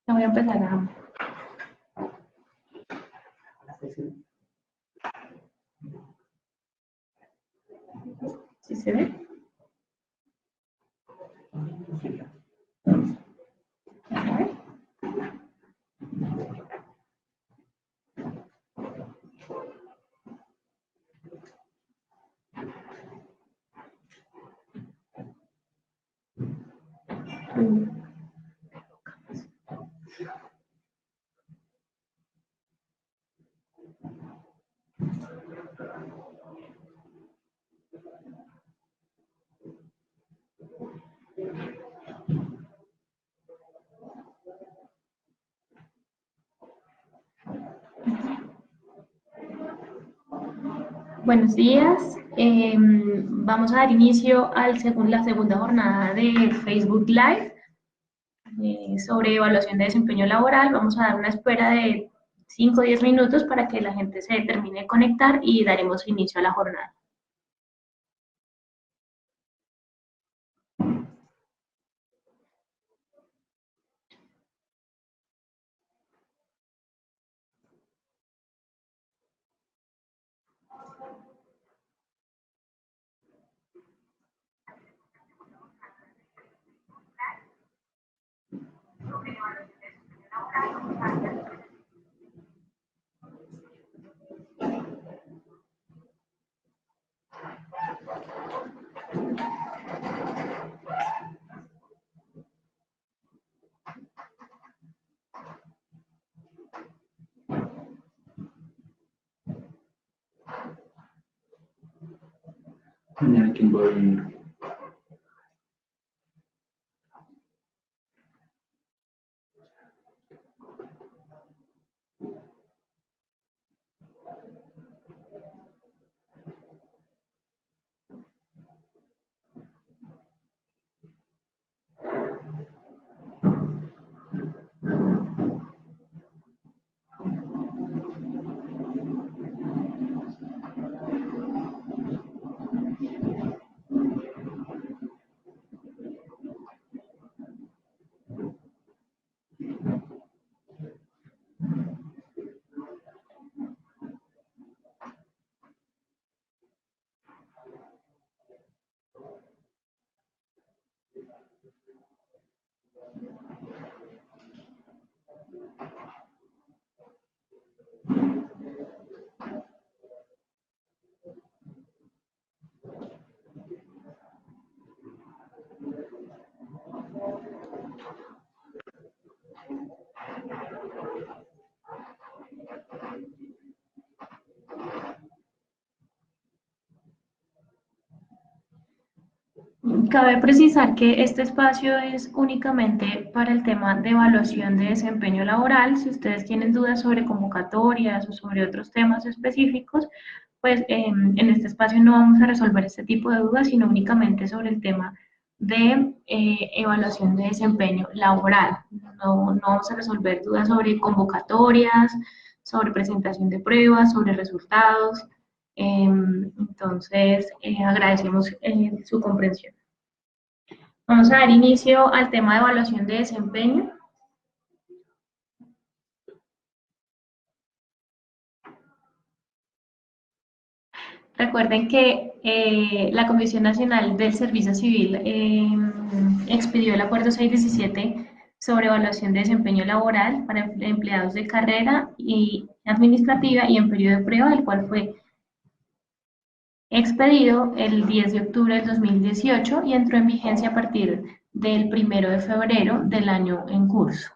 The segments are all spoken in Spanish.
Ya voy a empezar a... ¿Sí se ve? Buenos días. Vamos a dar inicio a la segunda jornada de Facebook Live sobre evaluación de desempeño laboral. Vamos a dar una espera de 5 o 10 minutos para que la gente se termine de conectar y daremos inicio a la jornada. Mañana quién va a venir. Cabe precisar que este espacio es únicamente para el tema de evaluación de desempeño laboral. Si ustedes tienen dudas sobre convocatorias o sobre otros temas específicos, pues en este espacio no vamos a resolver este tipo de dudas, sino únicamente sobre el tema de evaluación de desempeño laboral. No vamos a resolver dudas sobre convocatorias, sobre presentación de pruebas, sobre resultados. Entonces, agradecemos su comprensión. Vamos a dar inicio al tema de evaluación de desempeño. Recuerden que la Comisión Nacional del Servicio Civil expidió el Acuerdo 617 sobre evaluación de desempeño laboral para empleados de carrera y administrativa y en periodo de prueba, el cual fue expedido el 10 de octubre del 2018 y entró en vigencia a partir del 1 de febrero del año en curso.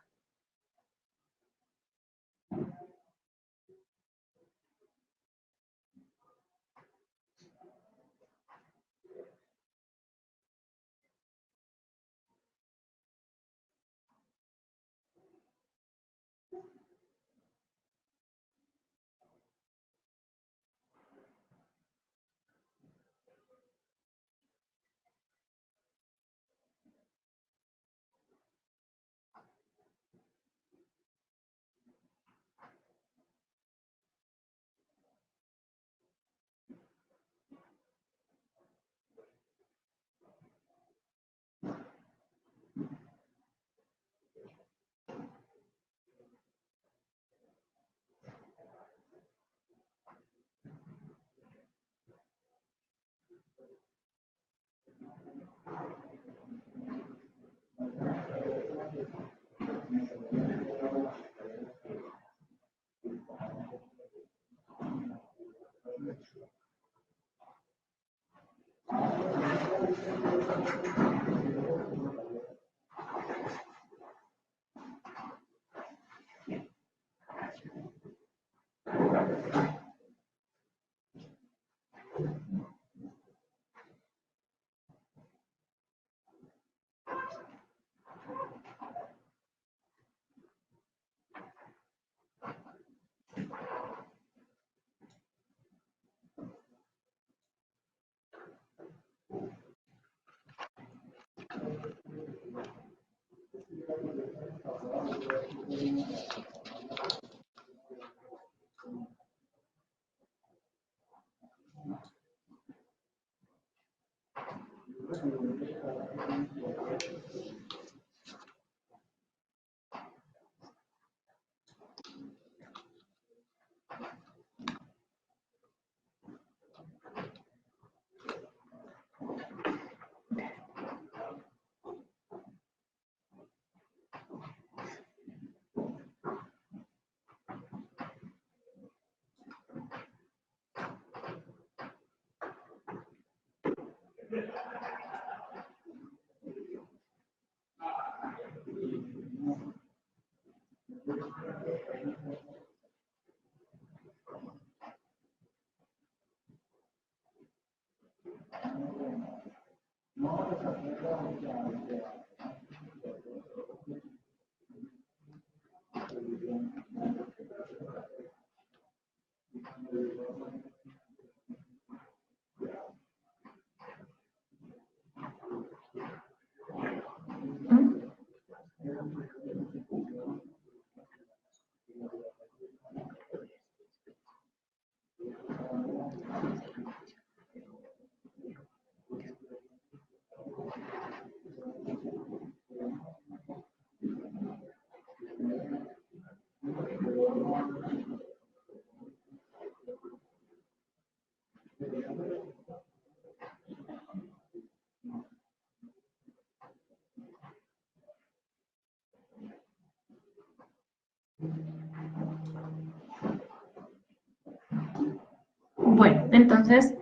Bueno, entonces,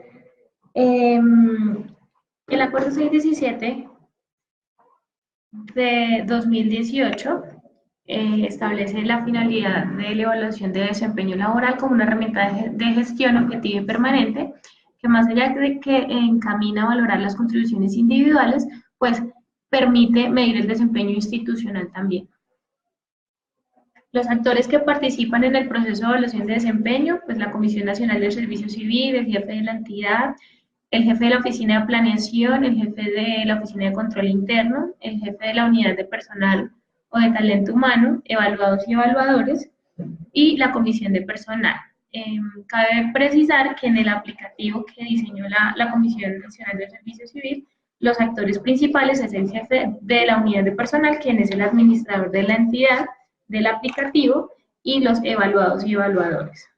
el Acuerdo 617 de 2018 establece la finalidad de la evaluación de desempeño laboral como una herramienta de gestión objetiva y permanente, que más allá de que encamina a valorar las contribuciones individuales, pues permite medir el desempeño institucional también. Los actores que participan en el proceso de evaluación de desempeño, pues la Comisión Nacional del Servicio Civil, el jefe de la entidad, el jefe de la Oficina de Planeación, el jefe de la Oficina de Control Interno, el jefe de la Unidad de Personal o de Talento Humano, evaluados y evaluadores, y la Comisión de Personal. Cabe precisar que en el aplicativo que diseñó la Comisión Nacional del Servicio Civil, los actores principales es el jefe de la Unidad de Personal, quien es el administrador de la entidad, del aplicativo, y los evaluados y evaluadores.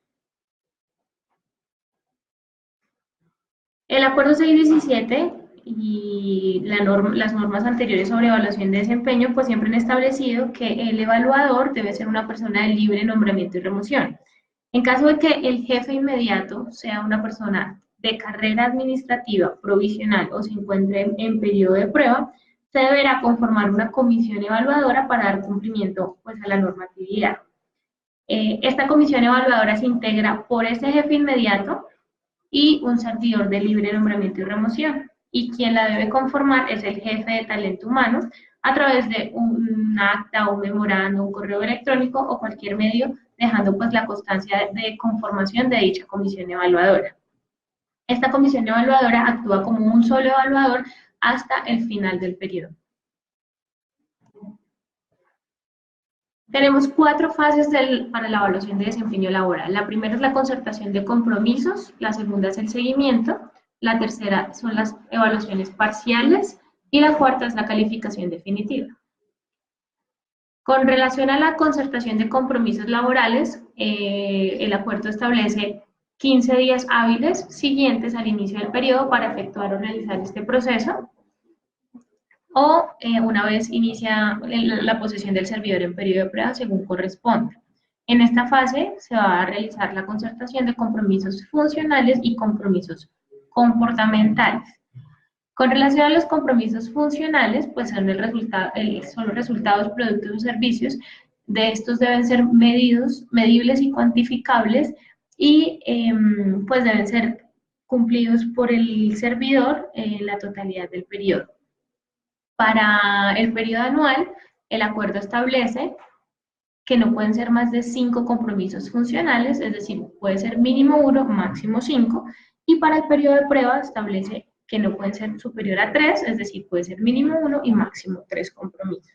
El Acuerdo 617 y las normas anteriores sobre evaluación de desempeño, pues siempre han establecido que el evaluador debe ser una persona de libre nombramiento y remoción. En caso de que el jefe inmediato sea una persona de carrera administrativa provisional o se encuentre en periodo de prueba, se deberá conformar una comisión evaluadora para dar cumplimiento, pues, a la normatividad. Esta comisión evaluadora se integra por ese jefe inmediato y un servidor de libre nombramiento y remoción. Y quien la debe conformar es el jefe de talento humano a través de un acta, un memorando, un correo electrónico o cualquier medio, dejando pues la constancia de conformación de dicha comisión evaluadora. Esta comisión evaluadora actúa como un solo evaluador hasta el final del periodo. Tenemos 4 fases para la evaluación de desempeño laboral. La primera es la concertación de compromisos, la segunda es el seguimiento, la tercera son las evaluaciones parciales y la cuarta es la calificación definitiva. Con relación a la concertación de compromisos laborales, el acuerdo establece 15 días hábiles siguientes al inicio del periodo para efectuar o realizar este proceso, o una vez inicia la posesión del servidor en periodo de prueba según corresponda. En esta fase se va a realizar la concertación de compromisos funcionales y compromisos comportamentales. Con relación a los compromisos funcionales, pues son los resultados, productos o servicios. De estos deben ser medibles y cuantificables y pues deben ser cumplidos por el servidor en la totalidad del periodo. Para el periodo anual, el acuerdo establece que no pueden ser más de 5 compromisos funcionales, es decir, puede ser mínimo 1, máximo 5, y para el periodo de prueba establece que no pueden ser superior a 3, es decir, puede ser mínimo 1 y máximo 3 compromisos.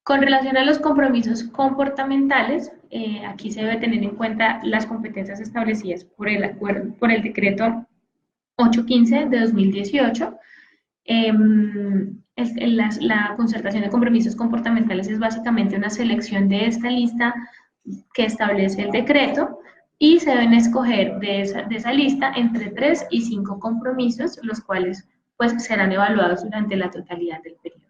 Con relación a los compromisos comportamentales, aquí se debe tener en cuenta las competencias establecidas por el acuerdo, por el decreto 815 de 2018. La concertación de compromisos comportamentales es básicamente una selección de esta lista que establece el decreto y se deben escoger de esa lista entre 3 y 5 compromisos, los cuales pues serán evaluados durante la totalidad del periodo.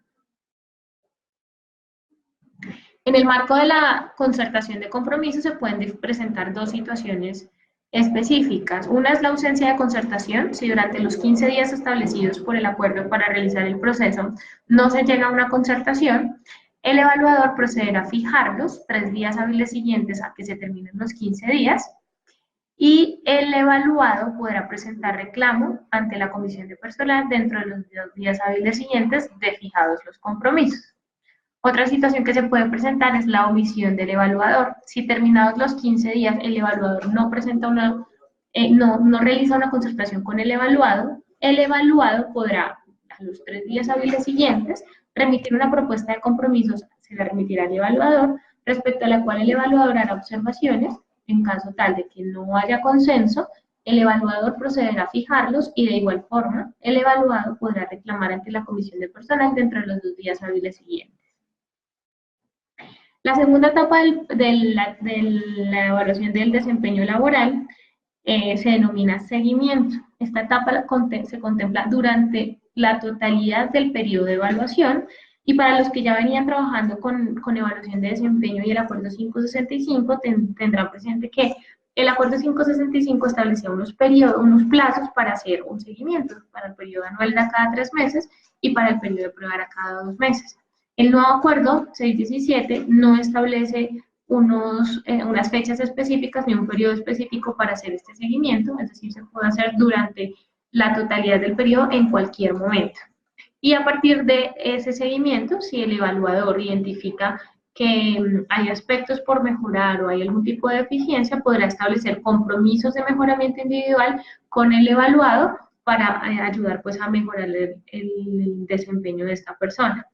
En el marco de la concertación de compromisos se pueden presentar dos situaciones específicas. Una es la ausencia de concertación. Si durante los 15 días establecidos por el acuerdo para realizar el proceso no se llega a una concertación, el evaluador procederá a fijarlos 3 días hábiles siguientes a que se terminen los 15 días y el evaluado podrá presentar reclamo ante la comisión de personal dentro de los 2 días hábiles siguientes de fijados los compromisos. Otra situación que se puede presentar es la omisión del evaluador. Si terminados los 15 días el evaluador no presenta no realiza una concertación con el evaluado podrá, a los 3 días hábiles siguientes, remitir una propuesta de compromisos, se la remitirá al evaluador, respecto a la cual el evaluador hará observaciones. En caso tal de que no haya consenso, el evaluador procederá a fijarlos y de igual forma el evaluado podrá reclamar ante la comisión de personal dentro de los 2 días hábiles siguientes. La segunda etapa de la evaluación del desempeño laboral se denomina seguimiento. Esta etapa se contempla durante la totalidad del periodo de evaluación y para los que ya venían trabajando con evaluación de desempeño y el acuerdo 565 tendrán presente que el acuerdo 565 establecía unos plazos para hacer un seguimiento, para el periodo anual era cada 3 meses y para el periodo de prueba era cada 2 meses. El nuevo acuerdo 617 no establece unas fechas específicas ni un periodo específico para hacer este seguimiento, es decir, se puede hacer durante la totalidad del periodo en cualquier momento. Y a partir de ese seguimiento, si el evaluador identifica que hay aspectos por mejorar o hay algún tipo de deficiencia, podrá establecer compromisos de mejoramiento individual con el evaluado para ayudar pues, a mejorar el desempeño de esta persona.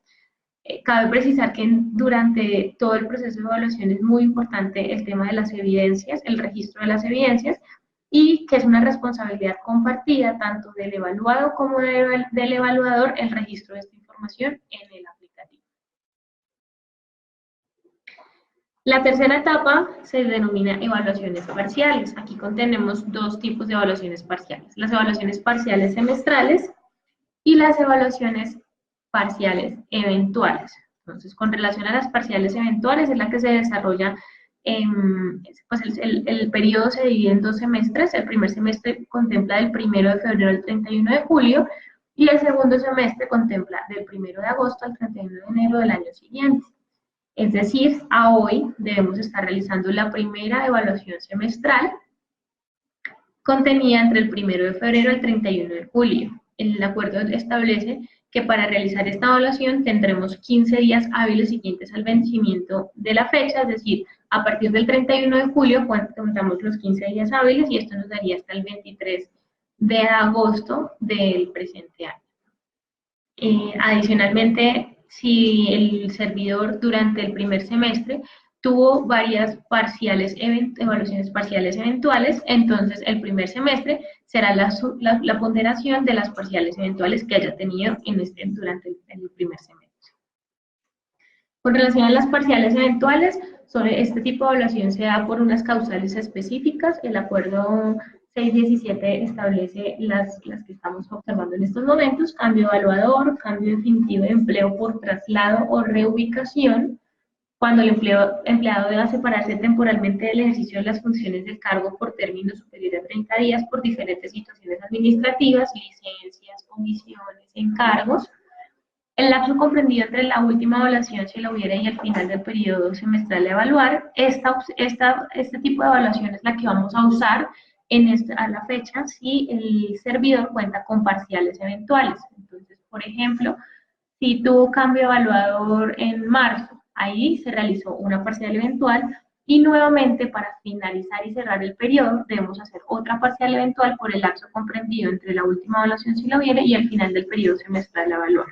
Cabe precisar que durante todo el proceso de evaluación es muy importante el tema de las evidencias, el registro de las evidencias, y que es una responsabilidad compartida tanto del evaluado como del evaluador el registro de esta información en el aplicativo. La tercera etapa se denomina evaluaciones parciales. Aquí contenemos dos tipos de evaluaciones parciales. Las evaluaciones parciales semestrales y las evaluaciones parciales eventuales. Entonces, con relación a las parciales eventuales, es la que se desarrolla, pues el periodo se divide en 2 semestres. El primer semestre contempla del 1 de febrero al 31 de julio y el segundo semestre contempla del 1 de agosto al 31 de enero del año siguiente. Es decir, a hoy debemos estar realizando la primera evaluación semestral contenida entre el 1 de febrero al 31 de julio. El acuerdo establece que para realizar esta evaluación tendremos 15 días hábiles siguientes al vencimiento de la fecha, es decir, a partir del 31 de julio contamos los 15 días hábiles y esto nos daría hasta el 23 de agosto del presente año. Adicionalmente, si el servidor durante el primer semestre tuvo varias evaluaciones parciales eventuales, entonces el primer semestre será la ponderación de las parciales eventuales que haya tenido durante el primer semestre. Con relación a las parciales eventuales, sobre este tipo de evaluación se da por unas causales específicas. El acuerdo 617 establece las que estamos observando en estos momentos: cambio evaluador, cambio definitivo de empleo por traslado o reubicación, cuando el empleado deba separarse temporalmente del ejercicio de las funciones del cargo por término superior a 30 días por diferentes situaciones administrativas, licencias, comisiones, encargos. El lapso comprendido entre la última evaluación, si la hubiera, y el final del periodo semestral de evaluar. Este tipo de evaluación es la que vamos a usar a la fecha si el servidor cuenta con parciales eventuales. Entonces, por ejemplo, si tuvo cambio evaluador en marzo, ahí se realizó una parcial eventual y nuevamente para finalizar y cerrar el periodo debemos hacer otra parcial eventual por el lapso comprendido entre la última evaluación, si la hubiera, y el final del periodo semestral de evaluar.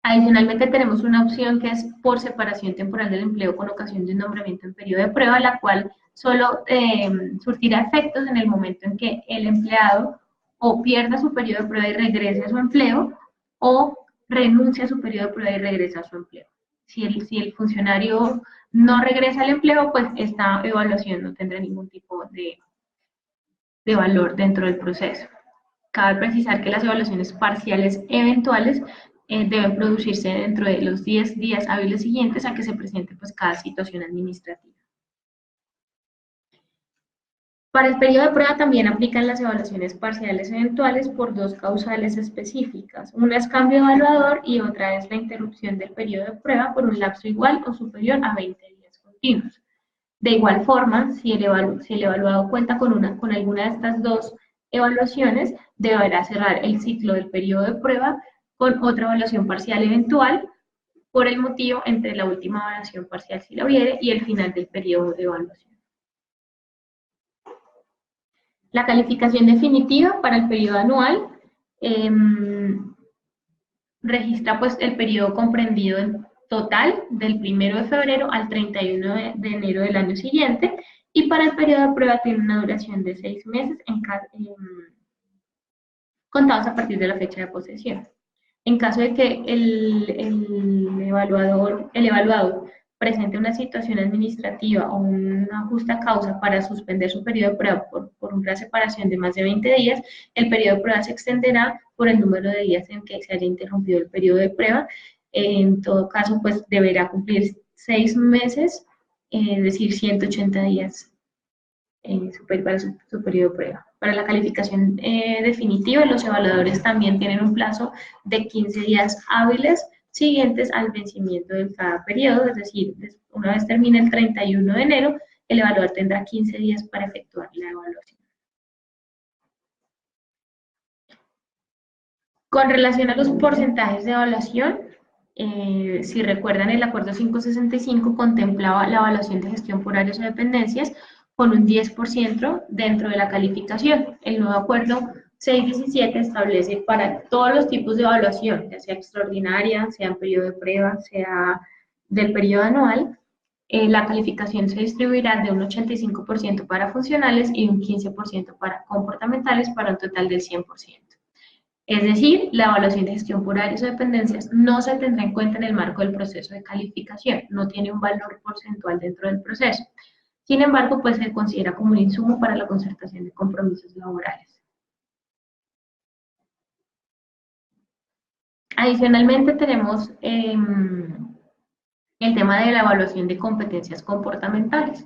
Adicionalmente tenemos una opción que es por separación temporal del empleo con ocasión de un nombramiento en periodo de prueba, la cual solo surtirá efectos en el momento en que el empleado o pierda su periodo de prueba y regrese a su empleo, o renuncia a su periodo de prueba y regresa a su empleo. Si el funcionario no regresa al empleo, pues esta evaluación no tendrá ningún tipo de valor dentro del proceso. Cabe precisar que las evaluaciones parciales eventuales deben producirse dentro de los 10 días hábiles siguientes a que se presente pues, cada situación administrativa. Para el periodo de prueba también aplican las evaluaciones parciales eventuales por dos causales específicas. Una es cambio evaluador y otra es la interrupción del periodo de prueba por un lapso igual o superior a 20 días continuos. De igual forma, si el evaluado cuenta con alguna de estas dos evaluaciones, deberá cerrar el ciclo del periodo de prueba con otra evaluación parcial eventual por el motivo entre la última evaluación parcial, si la hubiere, y el final del periodo de evaluación. La calificación definitiva para el periodo anual registra pues el periodo comprendido en total del 1 de febrero al 31 de enero del año siguiente, y para el periodo de prueba tiene una duración de 6 meses contados a partir de la fecha de posesión. En caso de que el evaluado presente una situación administrativa o una justa causa para suspender su periodo de prueba por una separación de más de 20 días, el periodo de prueba se extenderá por el número de días en que se haya interrumpido el periodo de prueba. En todo caso, pues deberá cumplir 6 meses, es decir, 180 días para su periodo de prueba. Para la calificación definitiva, los evaluadores también tienen un plazo de 15 días hábiles siguientes al vencimiento de cada periodo, es decir, una vez termine el 31 de enero, el evaluador tendrá 15 días para efectuar la evaluación. Con relación a los porcentajes de evaluación, si recuerdan, el acuerdo 565 contemplaba la evaluación de gestión por áreas o dependencias con un 10% dentro de la calificación. El nuevo acuerdo 617 establece para todos los tipos de evaluación, ya sea extraordinaria, sea en periodo de prueba, sea del periodo anual, la calificación se distribuirá de un 85% para funcionales y un 15% para comportamentales, para un total del 100%. Es decir, la evaluación de gestión por áreas o dependencias no se tendrá en cuenta en el marco del proceso de calificación, no tiene un valor porcentual dentro del proceso. Sin embargo, pues se considera como un insumo para la concertación de compromisos laborales. Adicionalmente tenemos el tema de la evaluación de competencias comportamentales.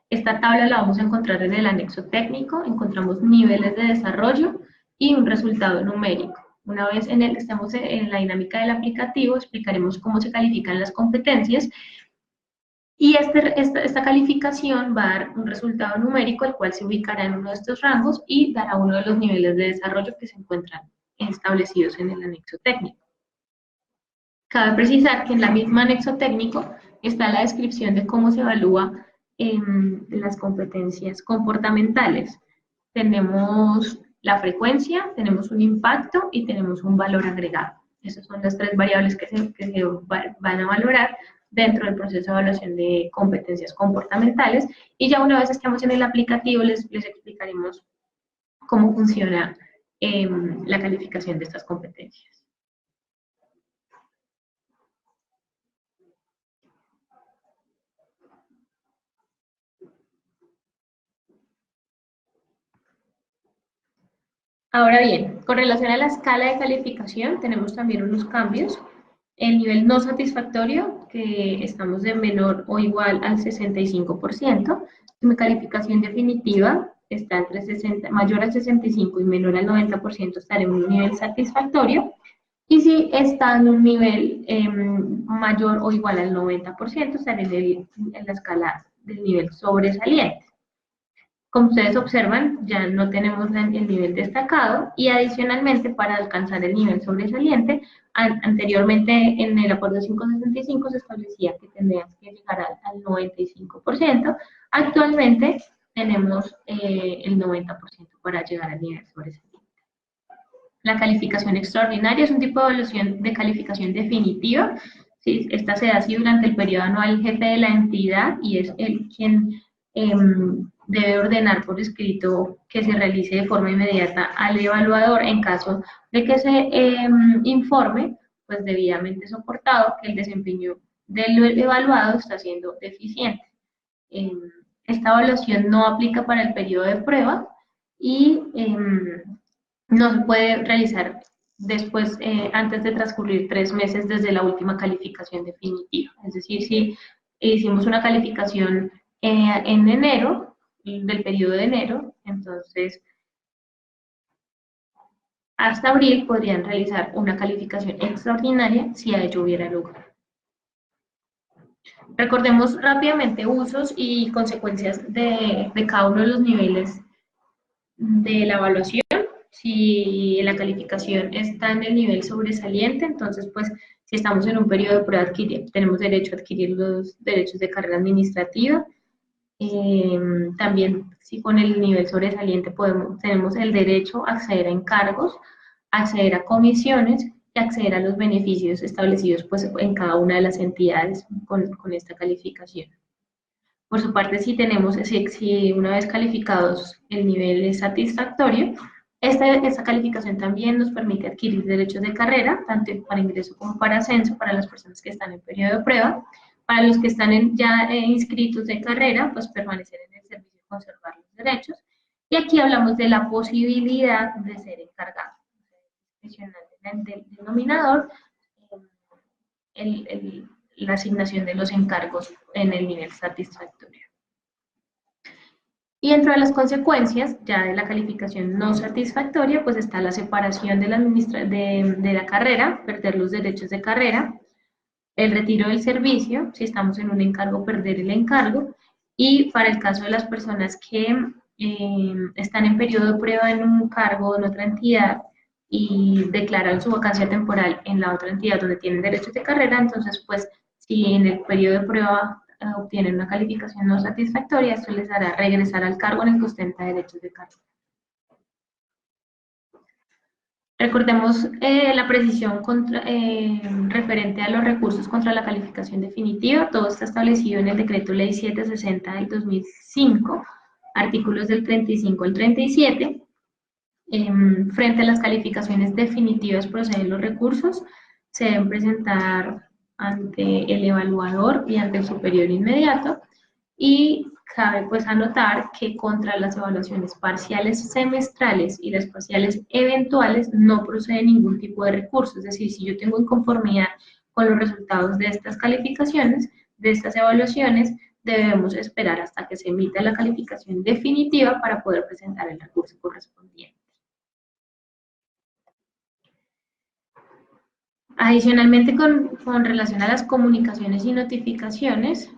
Esta tabla la vamos a encontrar en el anexo técnico, encontramos niveles de desarrollo y un resultado numérico. Una vez estemos en la dinámica del aplicativo, explicaremos cómo se califican las competencias, y esta calificación va a dar un resultado numérico, el cual se ubicará en uno de estos rangos y dará uno de los niveles de desarrollo que se encuentran establecidos en el anexo técnico. Cabe precisar que en la misma anexo técnico está la descripción de cómo se evalúa las competencias comportamentales. Tenemos la frecuencia, tenemos un impacto y tenemos un valor agregado. Esas son las tres variables que se van a valorar dentro del proceso de evaluación de competencias comportamentales, y ya una vez estemos en el aplicativo les explicaremos cómo funciona la calificación de estas competencias. Ahora bien, con relación a la escala de calificación, tenemos también unos cambios. El nivel no satisfactorio, que estamos de menor o igual al 65%. Mi calificación definitiva está entre mayor al 65 y menor al 90%, estará en un nivel satisfactorio. Y si está en un nivel mayor o igual al 90%, estará en la escala del nivel sobresaliente. Como ustedes observan, ya no tenemos el nivel destacado, y adicionalmente, para alcanzar el nivel sobresaliente, anteriormente en el acuerdo 565 se establecía que tendríamos que llegar al 95%, actualmente tenemos el 90% para llegar al nivel sobresaliente. La calificación extraordinaria es un tipo de evaluación de calificación definitiva. ¿Sí? Esta se da así durante el periodo anual el jefe de la entidad y es el quien debe ordenar por escrito que se realice de forma inmediata al evaluador en caso de que se informe, pues debidamente soportado, que el desempeño del evaluado está siendo deficiente. Esta evaluación no aplica para el periodo de prueba y no se puede realizar después, antes de transcurrir 3 meses desde la última calificación definitiva. Es decir, si hicimos una calificación en enero, del periodo de enero, entonces hasta abril podrían realizar una calificación extraordinaria si a ello hubiera lugar. Recordemos rápidamente usos y consecuencias de cada uno de los niveles de la evaluación. Si la calificación está en el nivel sobresaliente, entonces pues si estamos en un periodo de prueba tenemos derecho a adquirir los derechos de carrera administrativa. También si con el nivel sobresaliente tenemos el derecho a acceder a encargos, acceder a comisiones y acceder a los beneficios establecidos pues en cada una de las entidades con esta calificación. Por su parte, si una vez calificados el nivel es satisfactorio, esta calificación también nos permite adquirir derechos de carrera, tanto para ingreso como para ascenso, para las personas que están en periodo de prueba. Para los que están ya inscritos de carrera, pues permanecer en el servicio y conservar los derechos. Y aquí hablamos de la posibilidad de ser encargado. Del denominador, la asignación de los encargos en el nivel satisfactorio. Y dentro de las consecuencias, ya de la calificación no satisfactoria, pues está la separación de la carrera, perder los derechos de carrera, el retiro del servicio, si estamos en un encargo, perder el encargo, y para el caso de las personas que están en periodo de prueba en un cargo en otra entidad y declaran su vacancia temporal en la otra entidad donde tienen derechos de carrera, entonces pues si en el periodo de prueba obtienen una calificación no satisfactoria, esto les hará regresar al cargo en el que ostenta derechos de carrera. Recordemos la precisión referente a los recursos contra la calificación definitiva. Todo está establecido en el Decreto Ley 760 del 2005, artículos del 35 al 37. Frente a las calificaciones definitivas proceden los recursos. Se deben presentar ante el evaluador y ante el superior inmediato. Y cabe pues anotar que contra las evaluaciones parciales semestrales y las parciales eventuales no procede ningún tipo de recurso. Es decir, si yo tengo inconformidad con los resultados de estas calificaciones, de estas evaluaciones, debemos esperar hasta que se emita la calificación definitiva para poder presentar el recurso correspondiente. Adicionalmente, con relación a las comunicaciones y notificaciones,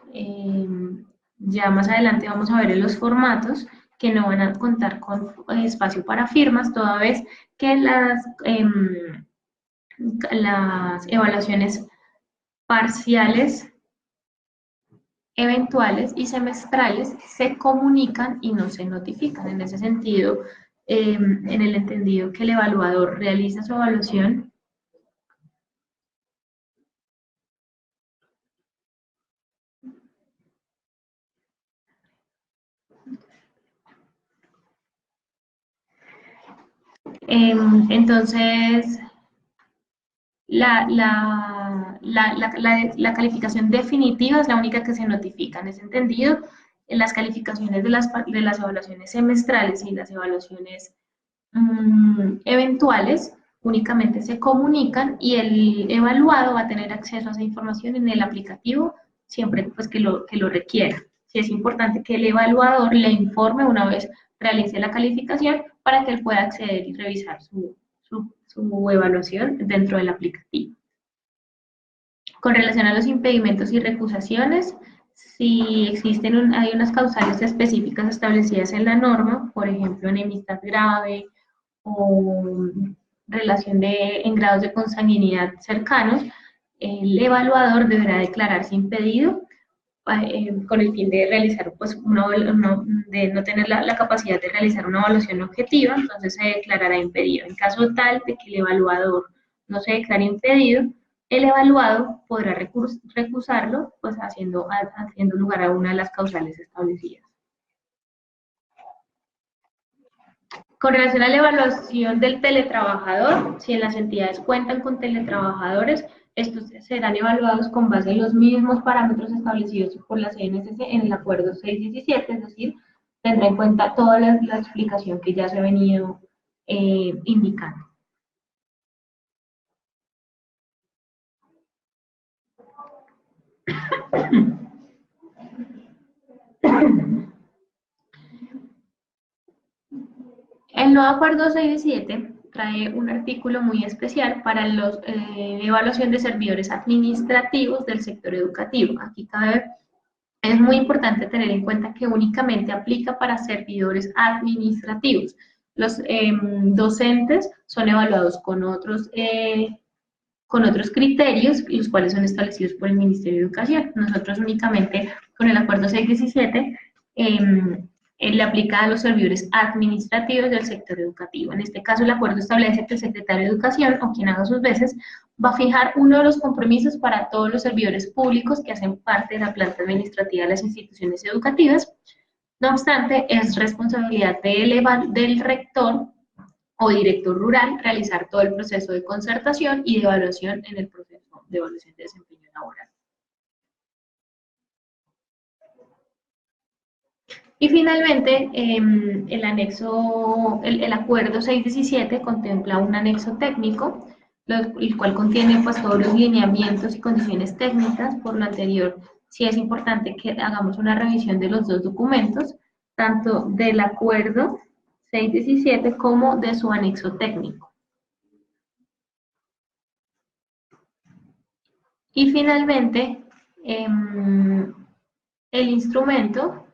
ya más adelante vamos a ver en los formatos que no van a contar con espacio para firmas, toda vez que las evaluaciones parciales, eventuales y semestrales se comunican y no se notifican. En ese sentido, en el entendido que el evaluador realiza su evaluación, entonces la calificación definitiva es la única que se notifica. En ese entendido, en las calificaciones de las evaluaciones semestrales y las evaluaciones eventuales únicamente se comunican y el evaluado va a tener acceso a esa información en el aplicativo siempre pues, que lo requiera. Sí, es importante que el evaluador le informe una vez realice la calificación para que él pueda acceder y revisar su evaluación dentro del aplicativo. Con relación a los impedimentos y recusaciones, si existen hay unas causales específicas establecidas en la norma, por ejemplo, enemistad grave o relación en grados de consanguinidad cercanos, el evaluador deberá declararse impedido con el fin de realizar, pues, de no tener la capacidad de realizar una evaluación objetiva, entonces se declarará impedido. En caso tal de que el evaluador no se declare impedido, el evaluado podrá recusarlo, pues haciendo lugar a una de las causales establecidas. Con relación a la evaluación del teletrabajador, si en las entidades cuentan con teletrabajadores, estos serán evaluados con base en los mismos parámetros establecidos por la CNSC en el acuerdo 617, es decir, tendrá en cuenta toda la explicación que ya se ha venido indicando. El nuevo acuerdo 617 trae un artículo muy especial para la evaluación de servidores administrativos del sector educativo. Aquí es muy importante tener en cuenta que únicamente aplica para servidores administrativos. Los docentes son evaluados con otros criterios, los cuales son establecidos por el Ministerio de Educación. Nosotros únicamente, con el acuerdo 617, le aplica a los servidores administrativos del sector educativo. En este caso, el acuerdo establece que el secretario de Educación, o quien haga sus veces, va a fijar uno de los compromisos para todos los servidores públicos que hacen parte de la planta administrativa de las instituciones educativas. No obstante, es responsabilidad del rector o director rural realizar todo el proceso de concertación y de evaluación en el proceso de evaluación de desempeño laboral. Y finalmente, el acuerdo 617 contempla un anexo técnico, el cual contiene pues todos los lineamientos y condiciones técnicas. Por lo anterior, sí es importante que hagamos una revisión de los dos documentos, tanto del acuerdo 617 como de su anexo técnico. Y finalmente, el instrumento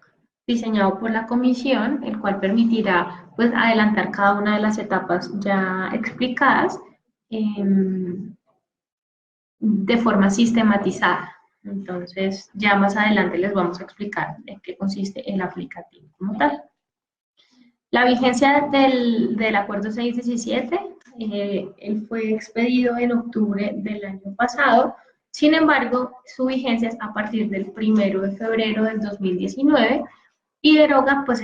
diseñado por la comisión, el cual permitirá pues, adelantar cada una de las etapas ya explicadas de forma sistematizada. Entonces, ya más adelante les vamos a explicar en qué consiste el aplicativo como tal. La vigencia del acuerdo 617, él fue expedido en octubre del año pasado. Sin embargo, su vigencia es a partir del 1 de febrero del 2019 y deroga pues,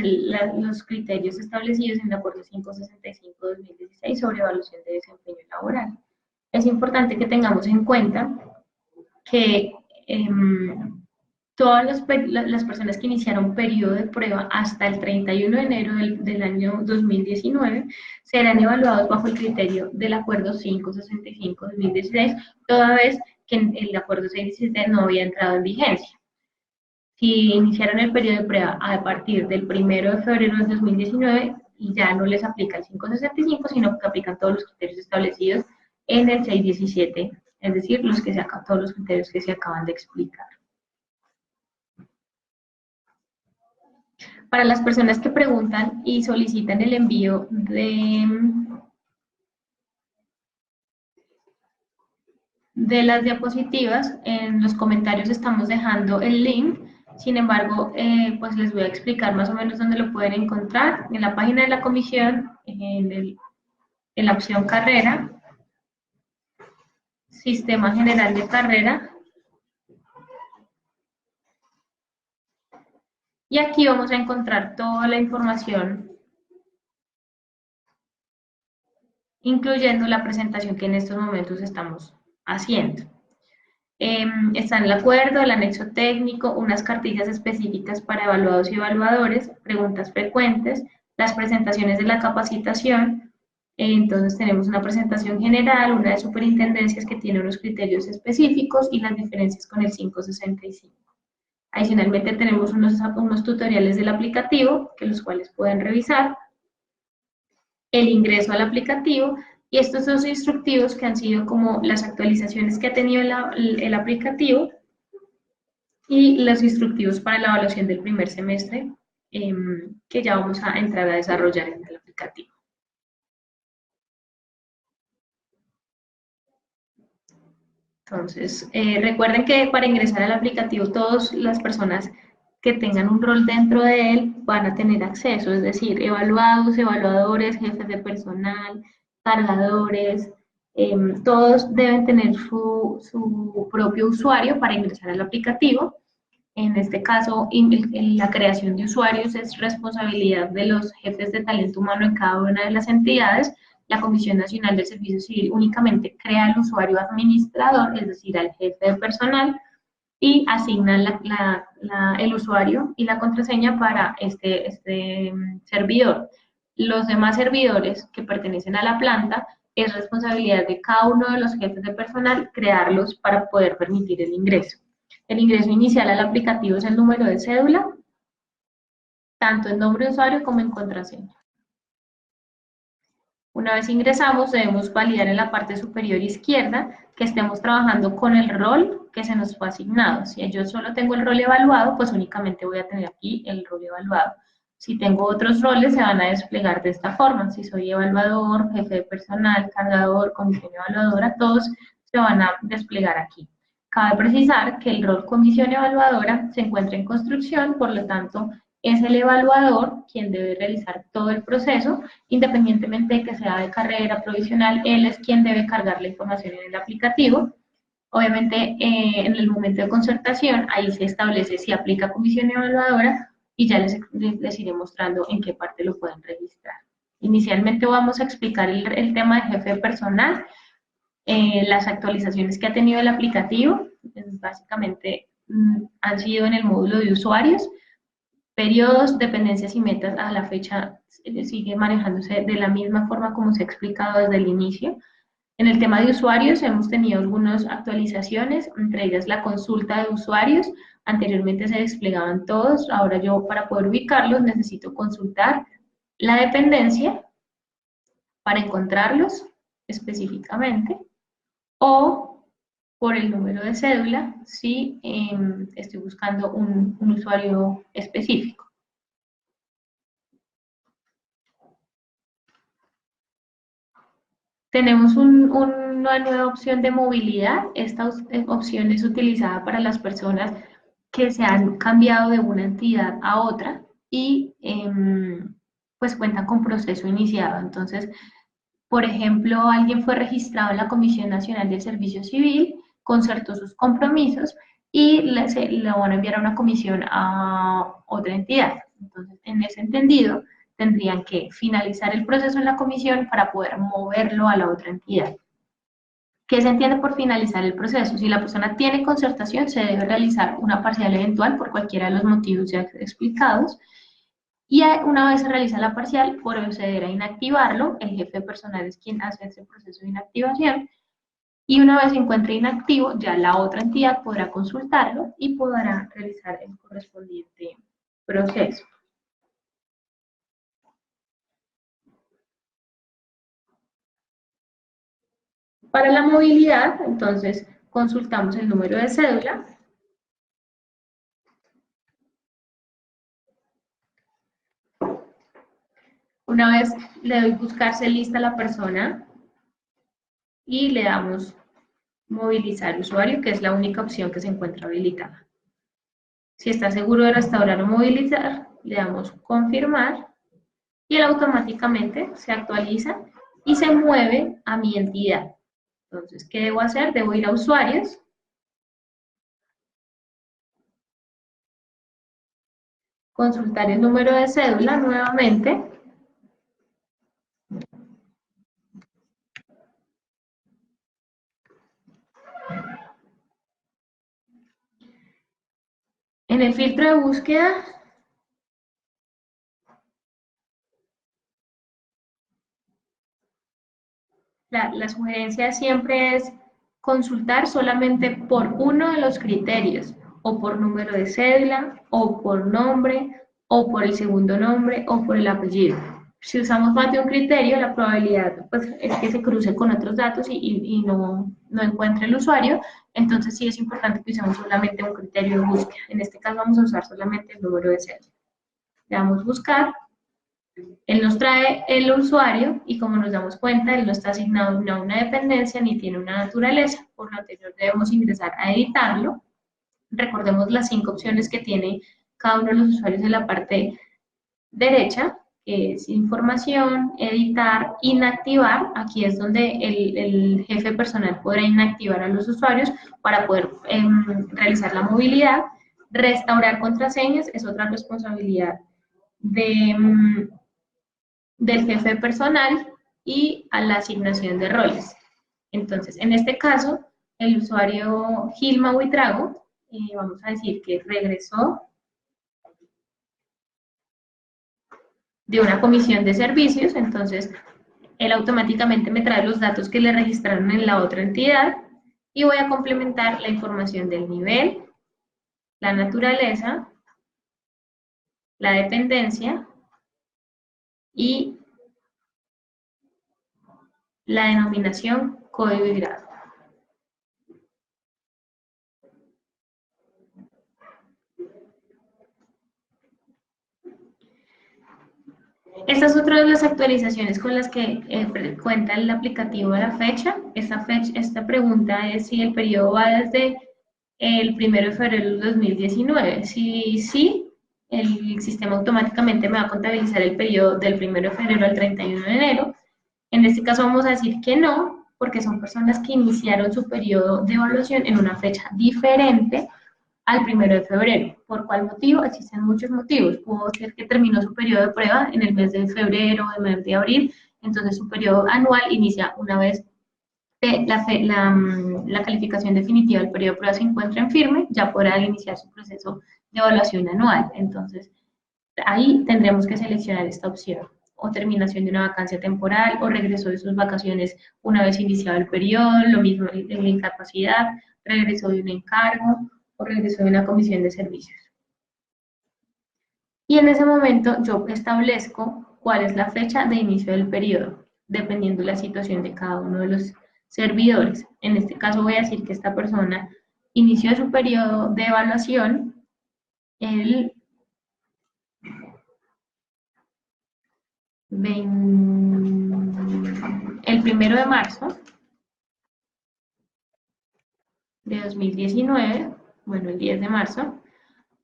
los criterios establecidos en el acuerdo 565-2016 sobre evaluación de desempeño laboral. Es importante que tengamos en cuenta que todas las personas que iniciaron periodo de prueba hasta el 31 de enero del año 2019 serán evaluados bajo el criterio del acuerdo 565-2016, toda vez que el acuerdo 617 no había entrado en vigencia. Si iniciaron el periodo de prueba a partir del 1 de febrero del 2019, ya no les aplica el 565, sino que aplican todos los criterios establecidos en el 617, es decir, todos los criterios que se acaban de explicar. Para las personas que preguntan y solicitan el envío de las diapositivas, en los comentarios estamos dejando el link. Sin embargo, pues les voy a explicar más o menos dónde lo pueden encontrar. En la página de la comisión, en la opción carrera, sistema general de carrera. Y aquí vamos a encontrar toda la información, incluyendo la presentación que en estos momentos estamos haciendo. Está en el acuerdo, el anexo técnico, unas cartillas específicas para evaluados y evaluadores, preguntas frecuentes, las presentaciones de la capacitación. Entonces tenemos una presentación general, una de superintendencias que tiene unos criterios específicos y las diferencias con el 565. Adicionalmente tenemos unos tutoriales del aplicativo, que los cuales pueden revisar, el ingreso al aplicativo, y estos dos instructivos que han sido como las actualizaciones que ha tenido el aplicativo y los instructivos para la evaluación del primer semestre que ya vamos a entrar a desarrollar en el aplicativo. Entonces, recuerden que para ingresar al aplicativo, todas las personas que tengan un rol dentro de él van a tener acceso, es decir, evaluados, evaluadores, jefes de personal, cargadores, todos deben tener su propio usuario para ingresar al aplicativo. En este caso, la creación de usuarios es responsabilidad de los jefes de talento humano en cada una de las entidades. La Comisión Nacional del Servicio Civil únicamente crea el usuario administrador, es decir, al jefe de personal, y asignan el usuario y la contraseña para este servidor. Los demás servidores que pertenecen a la planta es responsabilidad de cada uno de los jefes de personal crearlos para poder permitir el ingreso. El ingreso inicial al aplicativo es el número de cédula, tanto en nombre de usuario como en contraseña. Una vez ingresamos, debemos validar en la parte superior izquierda que estemos trabajando con el rol que se nos fue asignado. Si yo solo tengo el rol evaluado, pues únicamente voy a tener aquí el rol evaluado. Si tengo otros roles, se van a desplegar de esta forma. Si soy evaluador, jefe de personal, cargador, comisión evaluadora, todos se van a desplegar aquí. Cabe precisar que el rol comisión evaluadora se encuentra en construcción, por lo tanto, es el evaluador quien debe realizar todo el proceso, independientemente de que sea de carrera provisional, él es quien debe cargar la información en el aplicativo. Obviamente, en el momento de concertación, ahí se establece si aplica comisión evaluadora y ya les iré mostrando en qué parte lo pueden registrar. Inicialmente vamos a explicar el tema de jefe de personal, las actualizaciones que ha tenido el aplicativo, básicamente han sido en el módulo de usuarios, periodos, dependencias y metas a la fecha sigue manejándose de la misma forma como se ha explicado desde el inicio. En el tema de usuarios hemos tenido algunas actualizaciones, entre ellas la consulta de usuarios. Anteriormente se desplegaban todos, ahora yo para poder ubicarlos necesito consultar la dependencia para encontrarlos específicamente o por el número de cédula si estoy buscando un usuario específico. Tenemos una nueva opción de movilidad. Esta opción es utilizada para las personas que se han cambiado de una entidad a otra y pues cuentan con proceso iniciado. Entonces, por ejemplo, alguien fue registrado en la Comisión Nacional del Servicio Civil, concertó sus compromisos y le van a enviar a una comisión a otra entidad. Entonces, en ese entendido, tendrían que finalizar el proceso en la comisión para poder moverlo a la otra entidad. ¿Qué se entiende por finalizar el proceso? Si la persona tiene concertación, se debe realizar una parcial eventual por cualquiera de los motivos ya explicados. Y una vez se realiza la parcial, proceder a inactivarlo. El jefe de personal es quien hace ese proceso de inactivación. Y una vez se encuentre inactivo, ya la otra entidad podrá consultarlo y podrá realizar el correspondiente proceso. Para la movilidad, entonces, consultamos el número de cédula. Una vez le doy buscarse lista a la persona y le damos movilizar usuario, que es la única opción que se encuentra habilitada. Si está seguro de restaurar o movilizar, le damos confirmar y él automáticamente se actualiza y se mueve a mi entidad. Entonces, ¿qué debo hacer? Debo ir a usuarios, consultar el número de cédula nuevamente, en el filtro de búsqueda la sugerencia siempre es consultar solamente por uno de los criterios, o por número de cédula, o por nombre, o por el segundo nombre, o por el apellido. Si usamos más de un criterio, la probabilidad pues, es que se cruce con otros datos y no encuentre el usuario, entonces sí es importante que usemos solamente un criterio de búsqueda. En este caso vamos a usar solamente el número de cédula. Le damos buscar Él nos trae el usuario y como nos damos cuenta, él no está asignado a una dependencia ni tiene una naturaleza. Por lo anterior, debemos ingresar a editarlo. Recordemos las 5 opciones que tiene cada uno de los usuarios en la parte derecha, que es información, editar, inactivar. Aquí es donde el jefe personal podrá inactivar a los usuarios para poder realizar la movilidad. Restaurar contraseñas es otra responsabilidad de, del jefe personal y a la asignación de roles. Entonces, en este caso, el usuario Gilma Huitrago, vamos a decir que regresó de una comisión de servicios, entonces él automáticamente me trae los datos que le registraron en la otra entidad y voy a complementar la información del nivel, la naturaleza, la dependencia y la denominación, código y grado. Esta es otra de las actualizaciones con las que cuenta el aplicativo a la fecha. Esta pregunta es si el periodo va desde el 1 de febrero del 2019. Si sí, el sistema automáticamente me va a contabilizar el periodo del 1 de febrero al 31 de enero. En este caso vamos a decir que no, porque son personas que iniciaron su periodo de evaluación en una fecha diferente al 1 de febrero. ¿Por cuál motivo? Existen muchos motivos. Pudo ser que terminó su periodo de prueba en el mes de febrero, en el mes de abril, entonces su periodo anual inicia una vez la calificación definitiva del periodo de prueba se encuentra en firme, ya podrá iniciar su proceso de evaluación anual. Entonces, ahí tendremos que seleccionar esta opción, o terminación de una vacancia temporal, o regreso de sus vacaciones una vez iniciado el periodo, lo mismo en la incapacidad, regreso de un encargo, o regreso de una comisión de servicios. Y en ese momento yo establezco cuál es la fecha de inicio del periodo, dependiendo de la situación de cada uno de los servidores. En este caso voy a decir que esta persona inició su periodo de evaluación el 1 de marzo de 2019, bueno, el 10 de marzo,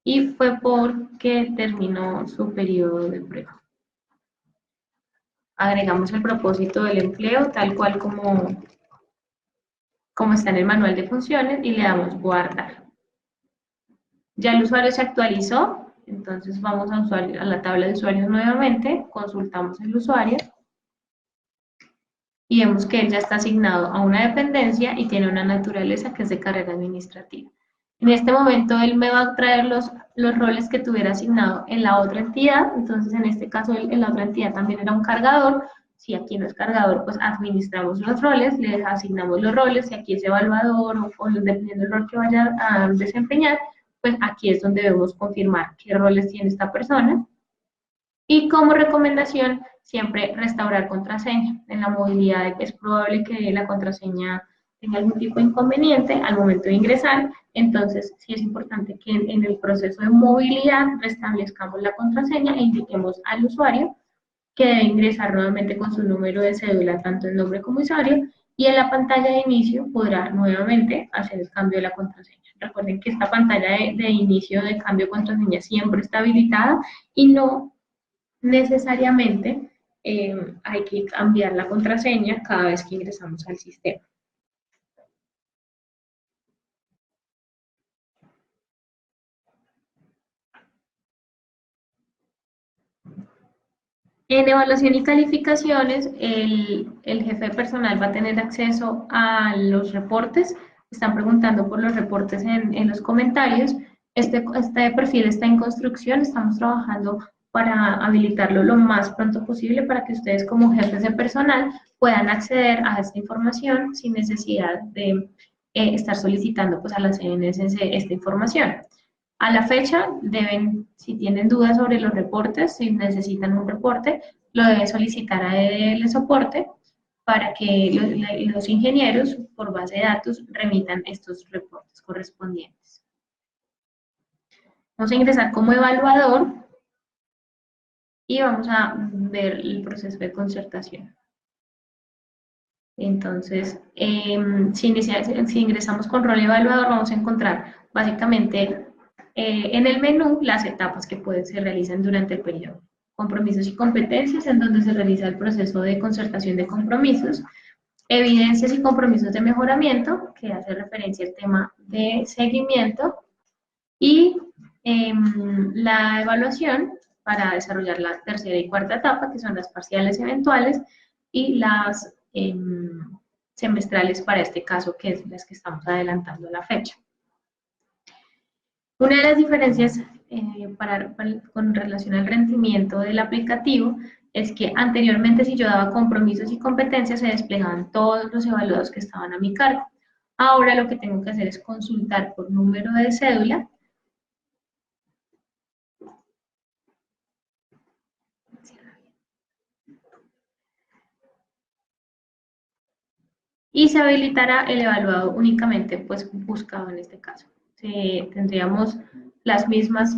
y fue porque terminó su periodo de prueba. Agregamos el propósito del empleo, tal cual como está en el manual de funciones, y le damos guardar. Ya el usuario se actualizó, entonces vamos a la tabla de usuarios nuevamente, consultamos el usuario, y vemos que él ya está asignado a una dependencia y tiene una naturaleza que es de carrera administrativa. En este momento él me va a traer los roles que tuviera asignado en la otra entidad, entonces en este caso en la otra entidad también era un cargador. Si aquí no es cargador, pues administramos los roles, le asignamos los roles, si aquí es evaluador o dependiendo del rol que vaya a desempeñar, pues aquí es donde debemos confirmar qué roles tiene esta persona. Y como recomendación, siempre restaurar contraseña. En la movilidad es probable que la contraseña tenga algún tipo de inconveniente al momento de ingresar, entonces sí es importante que en el proceso de movilidad restablezcamos la contraseña e indiquemos al usuario que debe ingresar nuevamente con su número de cédula, tanto el nombre como usuario, y en la pantalla de inicio podrá nuevamente hacer el cambio de la contraseña. Recuerden que esta pantalla de inicio de cambio de contraseña siempre está habilitada y no necesariamente hay que cambiar la contraseña cada vez que ingresamos al sistema. En evaluación y calificaciones, el jefe de personal va a tener acceso a los reportes. Están preguntando por los reportes en los comentarios. Este perfil está en construcción, estamos trabajando para habilitarlo lo más pronto posible para que ustedes como jefes de personal puedan acceder a esta información sin necesidad de estar solicitando pues, a la CNSS esta información. A la fecha, si tienen dudas sobre los reportes, si necesitan un reporte, lo deben solicitar a el soporte para que los ingenieros, por base de datos, remitan estos reportes correspondientes. Vamos a ingresar como evaluador y vamos a ver el proceso de concertación. Entonces, si ingresamos con rol evaluador, vamos a encontrar básicamente en el menú las etapas que se realizan durante el periodo. Compromisos y competencias, en donde se realiza el proceso de concertación de compromisos. Evidencias y compromisos de mejoramiento, que hace referencia al tema de seguimiento. Y la evaluación para desarrollar la tercera y cuarta etapa, que son las parciales eventuales y las semestrales para este caso, que es las que estamos adelantando a la fecha. Una de las diferencias con relación al rendimiento del aplicativo es que anteriormente, si yo daba compromisos y competencias, se desplegaban todos los evaluados que estaban a mi cargo. Ahora lo que tengo que hacer es consultar por número de cédula y se habilitará el evaluado únicamente pues buscado en este caso. Tendríamos las mismas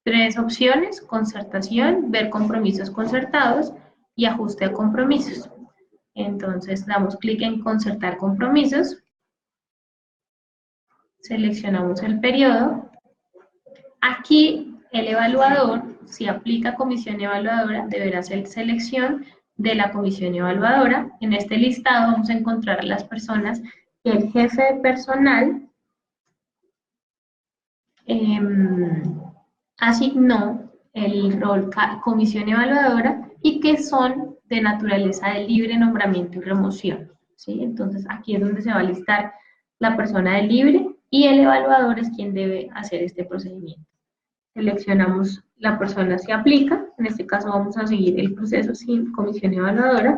tres opciones: concertación, ver compromisos concertados y ajuste a compromisos. Entonces damos clic en concertar compromisos, seleccionamos el periodo. Aquí el evaluador, si aplica comisión evaluadora, deberá hacer selección de la comisión evaluadora. En este listado vamos a encontrar las personas que el jefe de personal asignó el rol comisión evaluadora y que son de naturaleza de libre nombramiento y remoción, ¿sí? Entonces aquí es donde se va a listar la persona de libre y el evaluador es quien debe hacer este procedimiento. Seleccionamos la persona si aplica, en este caso vamos a seguir el proceso sin comisión evaluadora.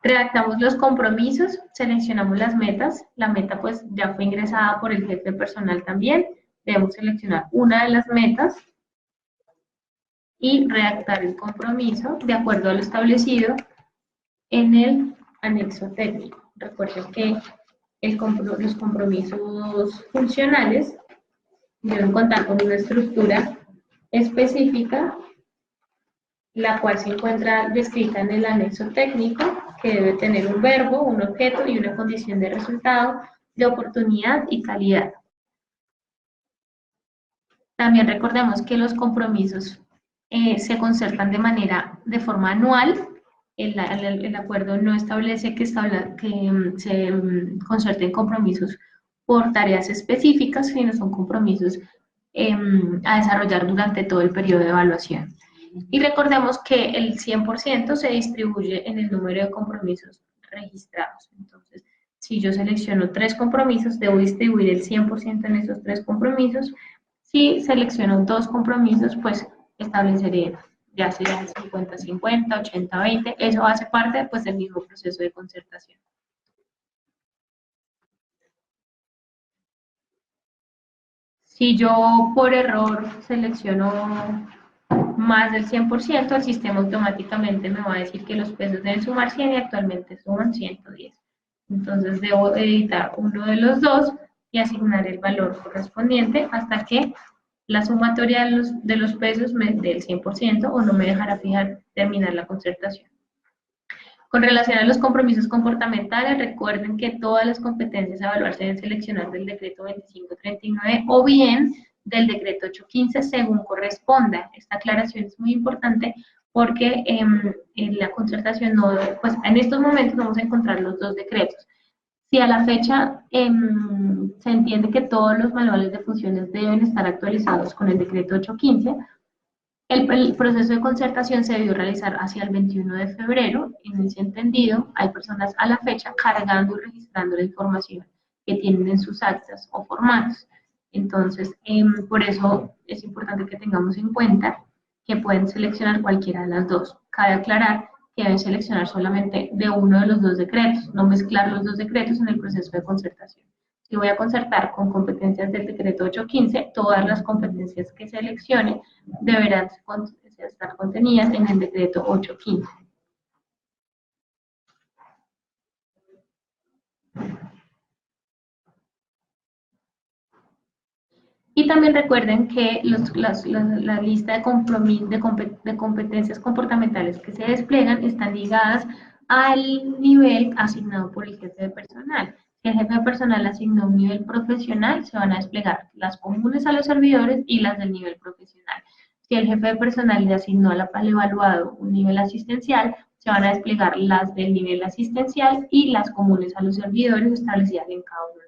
Redactamos los compromisos, seleccionamos las metas, la meta pues ya fue ingresada por el jefe personal también, debemos seleccionar una de las metas y redactar el compromiso de acuerdo a lo establecido en el anexo técnico. Recuerden que los compromisos funcionales deben contar con una estructura específica, la cual se encuentra descrita en el anexo técnico, que debe tener un verbo, un objeto y una condición de resultado, de oportunidad y calidad. También recordemos que los compromisos se concertan de forma anual. El acuerdo no establece que se concerten compromisos por tareas específicas, sino son compromisos a desarrollar durante todo el periodo de evaluación. Y recordemos que el 100% se distribuye en el número de compromisos registrados. Entonces, si yo selecciono 3 compromisos, debo distribuir el 100% en esos 3 compromisos. Si selecciono 2 compromisos, pues estableceré ya sea 50-50, 80-20, eso hace parte pues del mismo proceso de concertación. Si yo por error selecciono más del 100%, el sistema automáticamente me va a decir que los pesos deben sumar 100 y actualmente suman 110. Entonces debo editar uno de los dos y asignar el valor correspondiente hasta que la sumatoria de los pesos me dé el 100% o no me dejará terminar la concertación. Con relación a los compromisos comportamentales, recuerden que todas las competencias a evaluar se deben seleccionar del decreto 2539 o bien del decreto 815 según corresponda. Esta aclaración es muy importante porque en la concertación, pues en estos momentos vamos a encontrar los dos decretos. Si a la fecha se entiende que todos los manuales de funciones deben estar actualizados con el decreto 815, el proceso de concertación se debió realizar hacia el 21 de febrero. En ese entendido, hay personas a la fecha cargando y registrando la información que tienen en sus actas o formatos. Entonces, por eso es importante que tengamos en cuenta que pueden seleccionar cualquiera de las dos. Cabe aclarar que deben seleccionar solamente de uno de los dos decretos, no mezclar los dos decretos en el proceso de concertación. Si voy a concertar con competencias del decreto 815, todas las competencias que seleccione deberán estar contenidas en el decreto 815. Y también recuerden que la lista de competencias comportamentales que se despliegan están ligadas al nivel asignado por el jefe de personal. Si el jefe de personal asignó un nivel profesional, se van a desplegar las comunes a los servidores y las del nivel profesional. Si el jefe de personal le asignó al evaluado un nivel asistencial, se van a desplegar las del nivel asistencial y las comunes a los servidores establecidas en cada uno.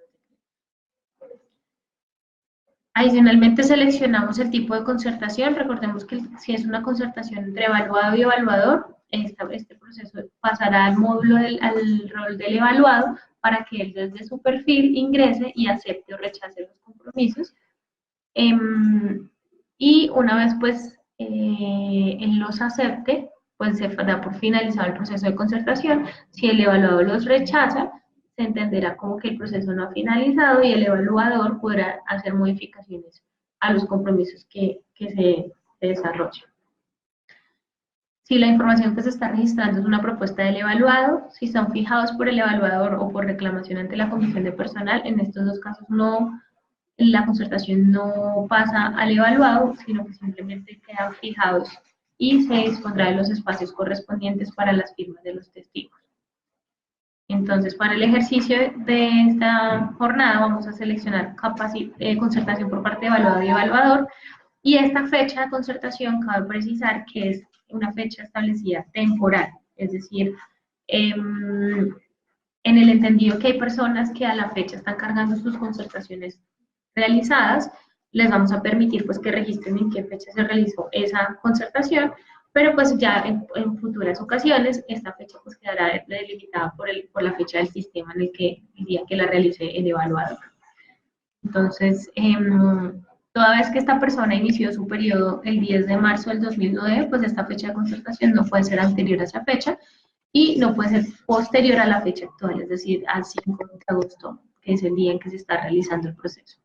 Adicionalmente seleccionamos el tipo de concertación. Recordemos que si es una concertación entre evaluado y evaluador, este proceso pasará al al rol del evaluado para que él desde su perfil ingrese y acepte o rechace los compromisos. Y una vez pues él los acepte, pues se da por finalizado el proceso de concertación. Si el evaluador los rechaza, se entenderá como que el proceso no ha finalizado y el evaluador podrá hacer modificaciones a los compromisos que se desarrollen. Si la información que se está registrando es una propuesta del evaluado, si son fijados por el evaluador o por reclamación ante la comisión de personal, en estos dos casos la concertación no pasa al evaluado, sino que simplemente quedan fijados y se dispondrá de los espacios correspondientes para las firmas de los testigos. Entonces, para el ejercicio de esta jornada vamos a seleccionar concertación por parte de evaluado y evaluador, y esta fecha de concertación cabe precisar que es una fecha establecida temporal, es decir, en el entendido que hay personas que a la fecha están cargando sus concertaciones realizadas, les vamos a permitir pues que registren en qué fecha se realizó esa concertación, pero pues ya en futuras ocasiones esta fecha pues quedará delimitada por la fecha del sistema en el día que la realice el evaluador. Entonces, toda vez que esta persona inició su periodo el 10 de marzo del 2009, pues esta fecha de concertación no puede ser anterior a esa fecha y no puede ser posterior a la fecha actual, es decir, al 5 de agosto, que es el día en que se está realizando el proceso.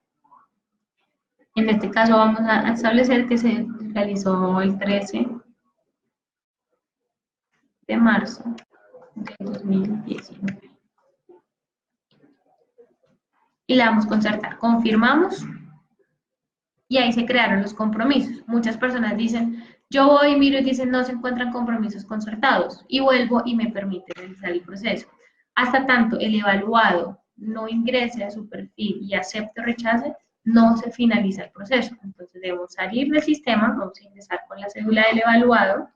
En este caso vamos a establecer que se realizó el 13 de marzo de 2019. Y le damos concertar. Confirmamos y ahí se crearon los compromisos. Muchas personas dicen, yo voy, miro y dicen, no se encuentran compromisos concertados. Y vuelvo y me permite realizar el proceso. Hasta tanto el evaluado no ingrese a su perfil y acepte o rechace, no se finaliza el proceso. Entonces debemos salir del sistema, vamos a ingresar con la cédula del evaluado,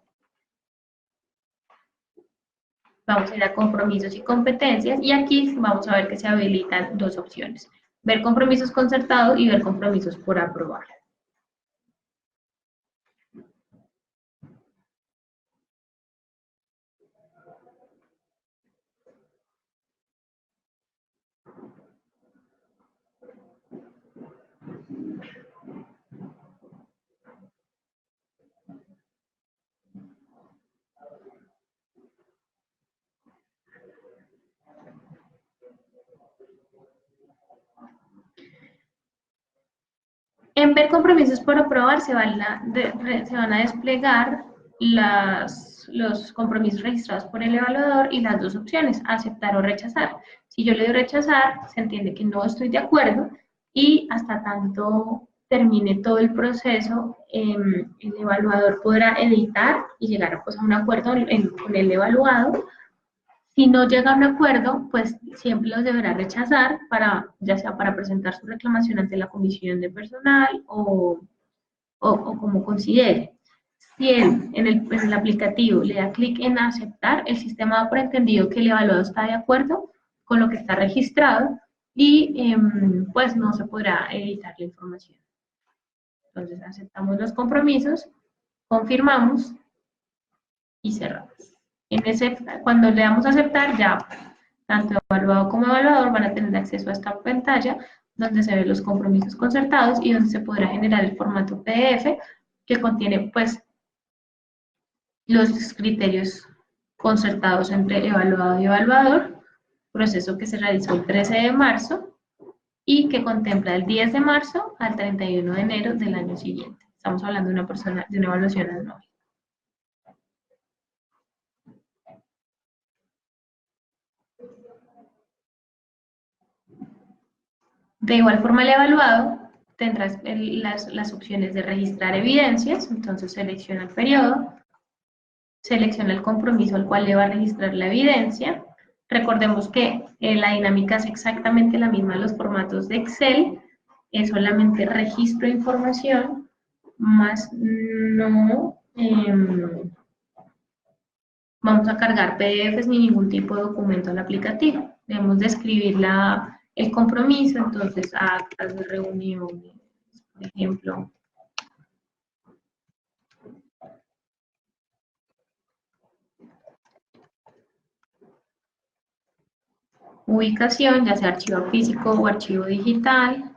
vamos a ir a compromisos y competencias y aquí vamos a ver que se habilitan dos opciones, ver compromisos concertados y ver compromisos por aprobar. En ver compromisos por aprobar se van a desplegar los compromisos registrados por el evaluador y las dos opciones, aceptar o rechazar. Si yo le doy rechazar, se entiende que no estoy de acuerdo y hasta tanto termine todo el proceso, el evaluador podrá editar y llegar pues, a un acuerdo con el evaluado. Si no llega a un acuerdo, pues siempre los deberá rechazar, ya sea para presentar su reclamación ante la comisión de personal o como considere. Si él en el aplicativo le da clic en aceptar, el sistema da por entendido que el evaluado está de acuerdo con lo que está registrado y pues no se podrá editar la información. Entonces aceptamos los compromisos, confirmamos y cerramos. Cuando le damos a aceptar, ya tanto evaluado como evaluador van a tener acceso a esta pantalla donde se ven los compromisos concertados y donde se podrá generar el formato PDF que contiene pues los criterios concertados entre evaluado y evaluador, proceso que se realizó el 13 de marzo y que contempla el 10 de marzo al 31 de enero del año siguiente. Estamos hablando de una evaluación anual. De igual forma, el evaluado tendrás las opciones de registrar evidencias, entonces selecciona el periodo, selecciona el compromiso al cual le va a registrar la evidencia. Recordemos que la dinámica es exactamente la misma en los formatos de Excel, es solamente registro de información, más no vamos a cargar PDFs ni ningún tipo de documento al aplicativo. Debemos describir el compromiso, entonces actas de reuniones, por ejemplo. Ubicación, ya sea archivo físico o archivo digital.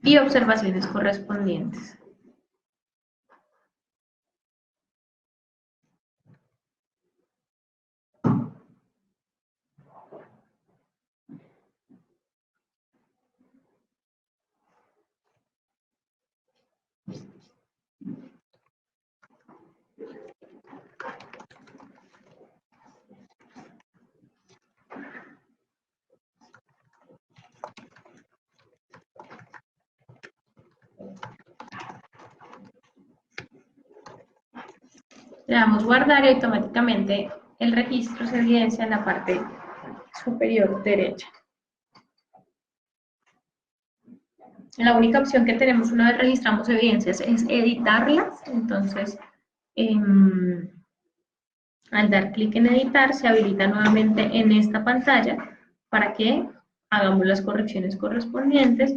Y observaciones correspondientes. Le damos guardar y automáticamente el registro se evidencia en la parte superior derecha. La única opción que tenemos una vez registramos evidencias es editarlas, entonces al dar clic en editar se habilita nuevamente en esta pantalla para que hagamos las correcciones correspondientes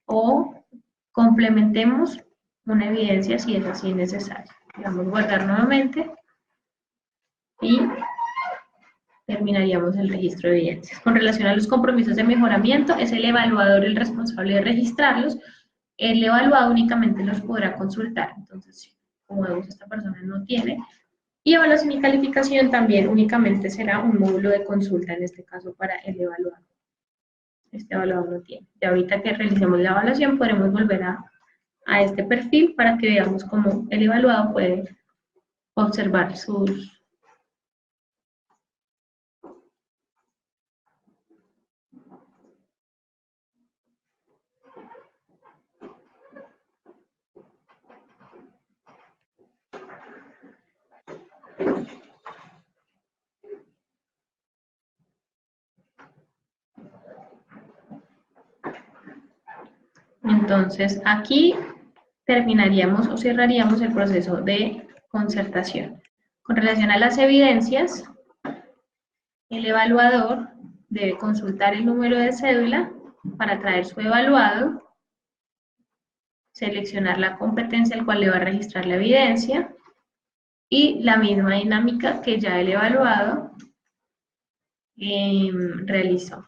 o complementemos una evidencia si es así necesario. Le damos guardar nuevamente y terminaríamos el registro de evidencias. Con relación a los compromisos de mejoramiento, es el evaluador el responsable de registrarlos. El evaluado únicamente los podrá consultar. Entonces, como vemos, esta persona no tiene. Y evaluación y calificación también únicamente será un módulo de consulta, en este caso para el evaluado. Este evaluado no tiene. Y ahorita que realicemos la evaluación, podremos volver a este perfil para que veamos cómo el evaluado puede observar sus. Entonces, aquí terminaríamos o cerraríamos el proceso de concertación. Con relación a las evidencias, el evaluador debe consultar el número de cédula para traer su evaluado, seleccionar la competencia al cual le va a registrar la evidencia y la misma dinámica que ya el evaluado realizó.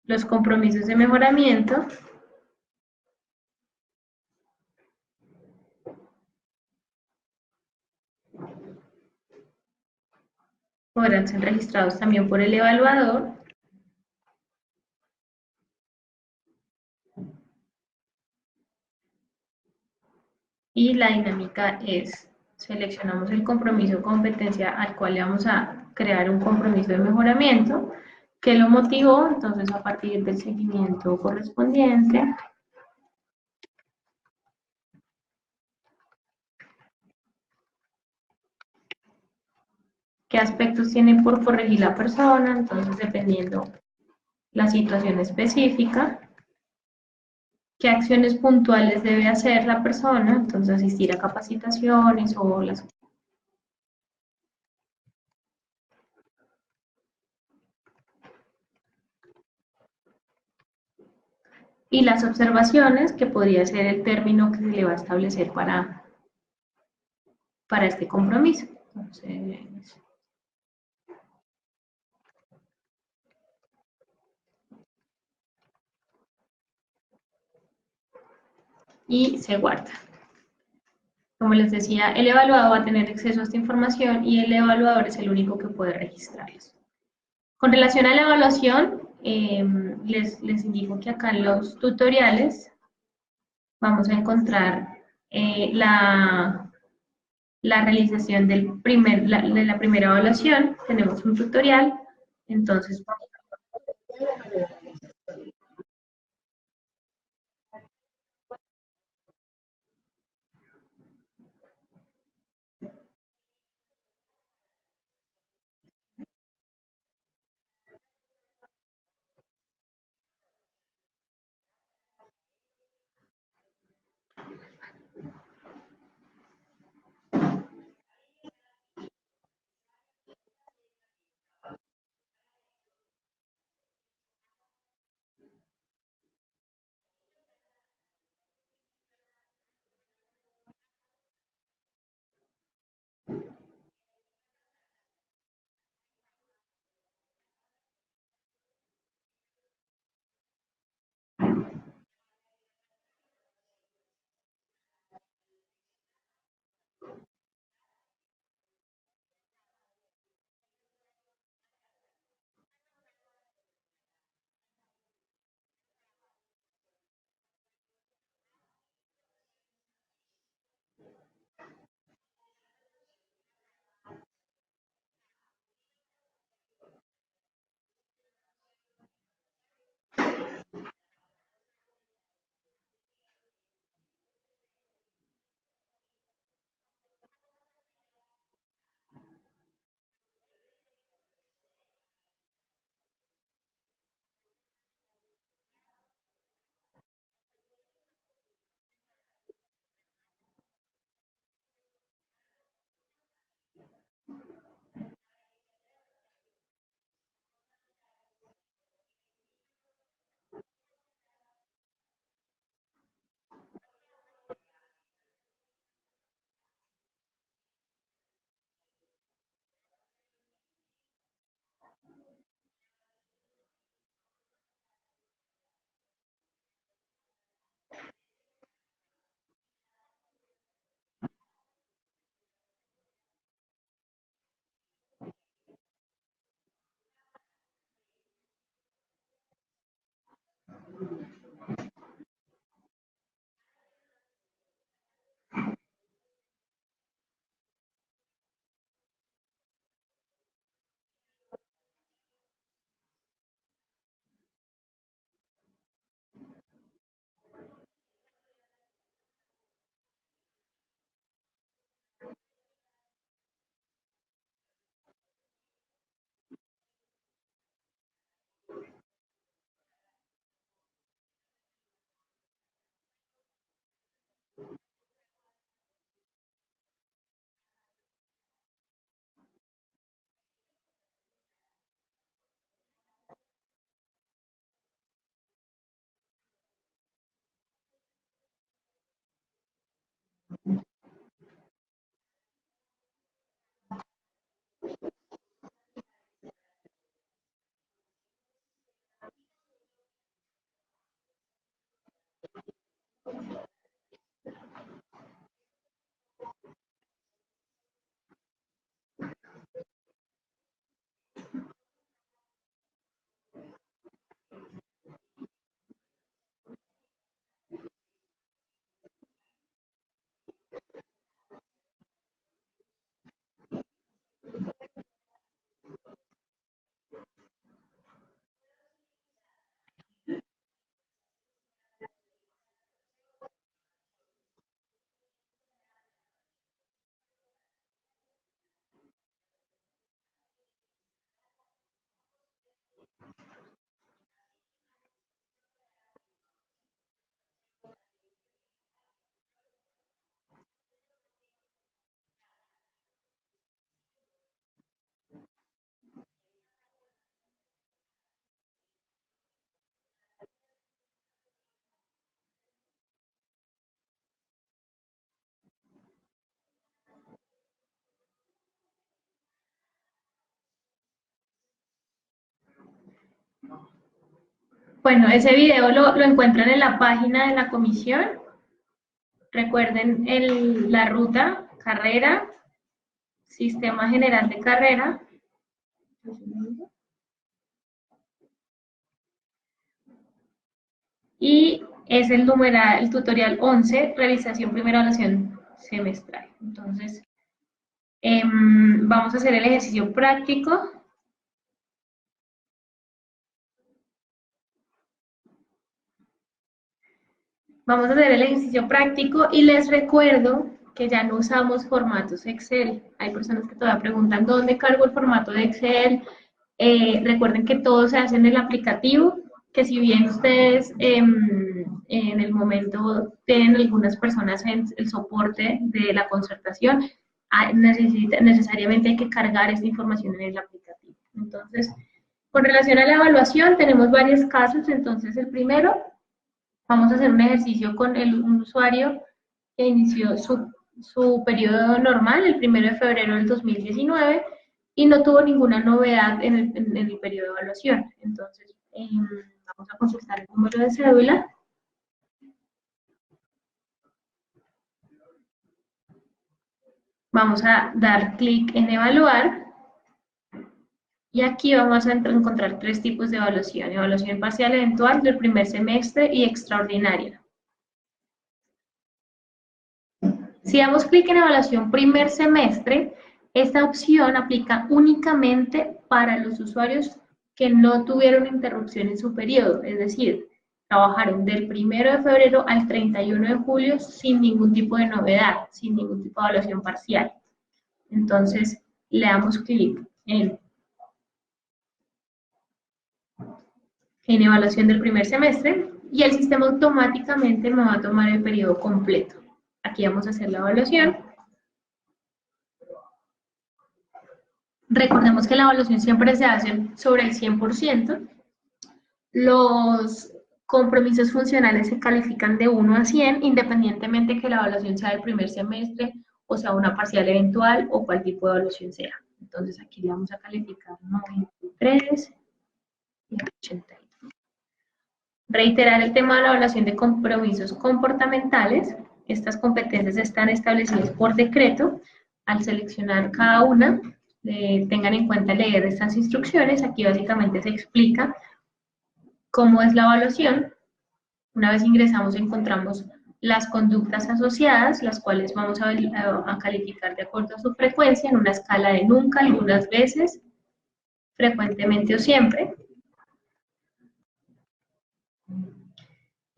Los compromisos de mejoramiento podrán ser registrados también por el evaluador y la dinámica es, seleccionamos el compromiso o competencia al cual le vamos a crear un compromiso de mejoramiento, que lo motivó, entonces a partir del seguimiento correspondiente, qué aspectos tiene por corregir la persona, entonces dependiendo la situación específica, qué acciones puntuales debe hacer la persona, entonces asistir a capacitaciones o las. Y las observaciones, que podría ser el término que se le va a establecer para este compromiso. Entonces, y se guarda. Como les decía, el evaluado va a tener acceso a esta información y el evaluador es el único que puede registrarlos. Con relación a la evaluación, les indico que acá en los tutoriales vamos a encontrar la realización de la primera evaluación. Tenemos un tutorial, entonces bueno, ese video lo encuentran en la página de la comisión. Recuerden la ruta, carrera, sistema general de carrera. y es el tutorial 11, realización primera evaluación semestral. Entonces, vamos a hacer el ejercicio práctico. Vamos a hacer el ejercicio práctico y les recuerdo que ya no usamos formatos Excel. Hay personas que todavía preguntan dónde cargo el formato de Excel. Recuerden que todo se hace en el aplicativo, que si bien ustedes en el momento tienen algunas personas en el soporte de la concertación, necesariamente hay que cargar esta información en el aplicativo. Entonces, con relación a la evaluación, tenemos varios casos. Entonces, el primero, vamos a hacer un ejercicio con un usuario que inició su periodo normal el 1 de febrero del 2019 y no tuvo ninguna novedad en el periodo de evaluación. Entonces, vamos a consultar el número de cédula. Vamos a dar clic en evaluar. Y aquí vamos a encontrar tres tipos de evaluación: evaluación parcial eventual del primer semestre y extraordinaria. Si damos clic en evaluación primer semestre, esta opción aplica únicamente para los usuarios que no tuvieron interrupción en su periodo, es decir, trabajaron del 1 de febrero al 31 de julio sin ningún tipo de novedad, sin ningún tipo de evaluación parcial. Entonces, le damos clic en evaluación del primer semestre y el sistema automáticamente me va a tomar el periodo completo. Aquí vamos a hacer la evaluación. Recordemos que la evaluación siempre se hace sobre el 100%. Los compromisos funcionales se califican de 1 a 100, independientemente que la evaluación sea del primer semestre o sea una parcial eventual o cual tipo de evaluación sea. Entonces aquí le vamos a calificar 93 y 80. Reiterar el tema de la evaluación de compromisos comportamentales. Estas competencias están establecidas por decreto. Al seleccionar cada una, tengan en cuenta leer estas instrucciones. Aquí básicamente se explica cómo es la evaluación. Una vez ingresamos encontramos las conductas asociadas, las cuales vamos a calificar de acuerdo a su frecuencia en una escala de nunca, algunas veces, frecuentemente o siempre.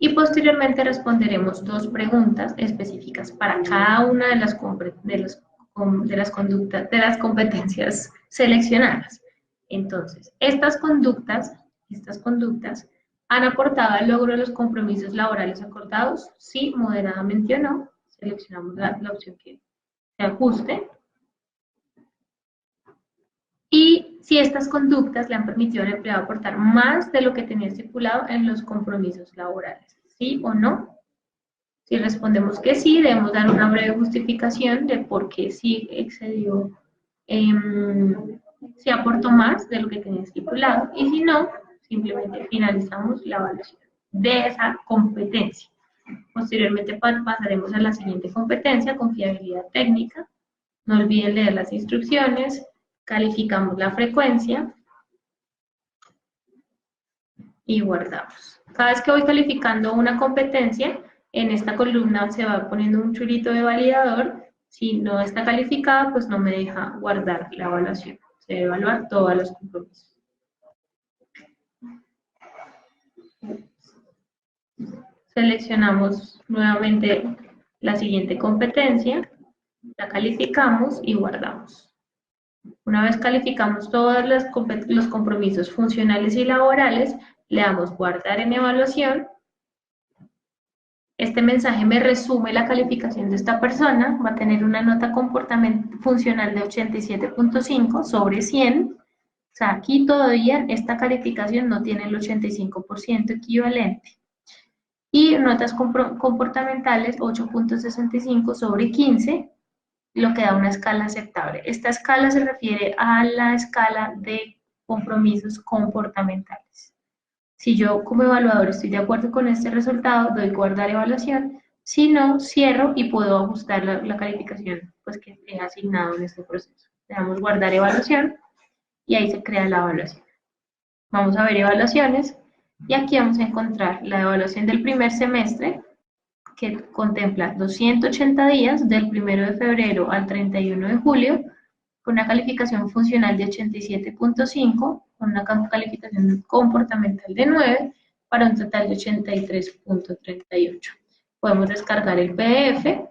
Y posteriormente responderemos dos preguntas específicas para cada una de las conductas, de las competencias seleccionadas. Entonces, estas conductas han aportado al logro de los compromisos laborales acordados, sí, moderadamente o no. Seleccionamos la opción que se ajuste. Y si estas conductas le han permitido al empleado aportar más de lo que tenía estipulado en los compromisos laborales, ¿sí o no? Si respondemos que sí, debemos dar una breve justificación de por qué sí excedió, si aportó más de lo que tenía estipulado, y si no, simplemente finalizamos la evaluación de esa competencia. Posteriormente pasaremos a la siguiente competencia, confiabilidad técnica. No olviden leer las instrucciones, calificamos la frecuencia y guardamos. Cada vez que voy calificando una competencia, en esta columna se va poniendo un chulito de validador. Si no está calificada, pues no me deja guardar la evaluación. Se debe evaluar todos los compromisos. Seleccionamos nuevamente la siguiente competencia, la calificamos y guardamos. Una vez calificamos todos los compromisos funcionales y laborales, le damos guardar en evaluación. Este mensaje me resume la calificación de esta persona, va a tener una nota funcional de 87.5 sobre 100. O sea, aquí todavía esta calificación no tiene el 85% equivalente. Y notas comportamentales 8.65 sobre 15, lo que da una escala aceptable. Esta escala se refiere a la escala de compromisos comportamentales. Si yo como evaluador estoy de acuerdo con este resultado, doy guardar evaluación. Si no, cierro y puedo ajustar la calificación pues, que he asignado en este proceso. Le damos guardar evaluación y ahí se crea la evaluación. Vamos a ver evaluaciones. Y aquí vamos a encontrar la evaluación del primer semestre, que contempla 280 días del 1 de febrero al 31 de julio, con una calificación funcional de 87.5, con una calificación comportamental de 9, para un total de 83.38. Podemos descargar el PDF.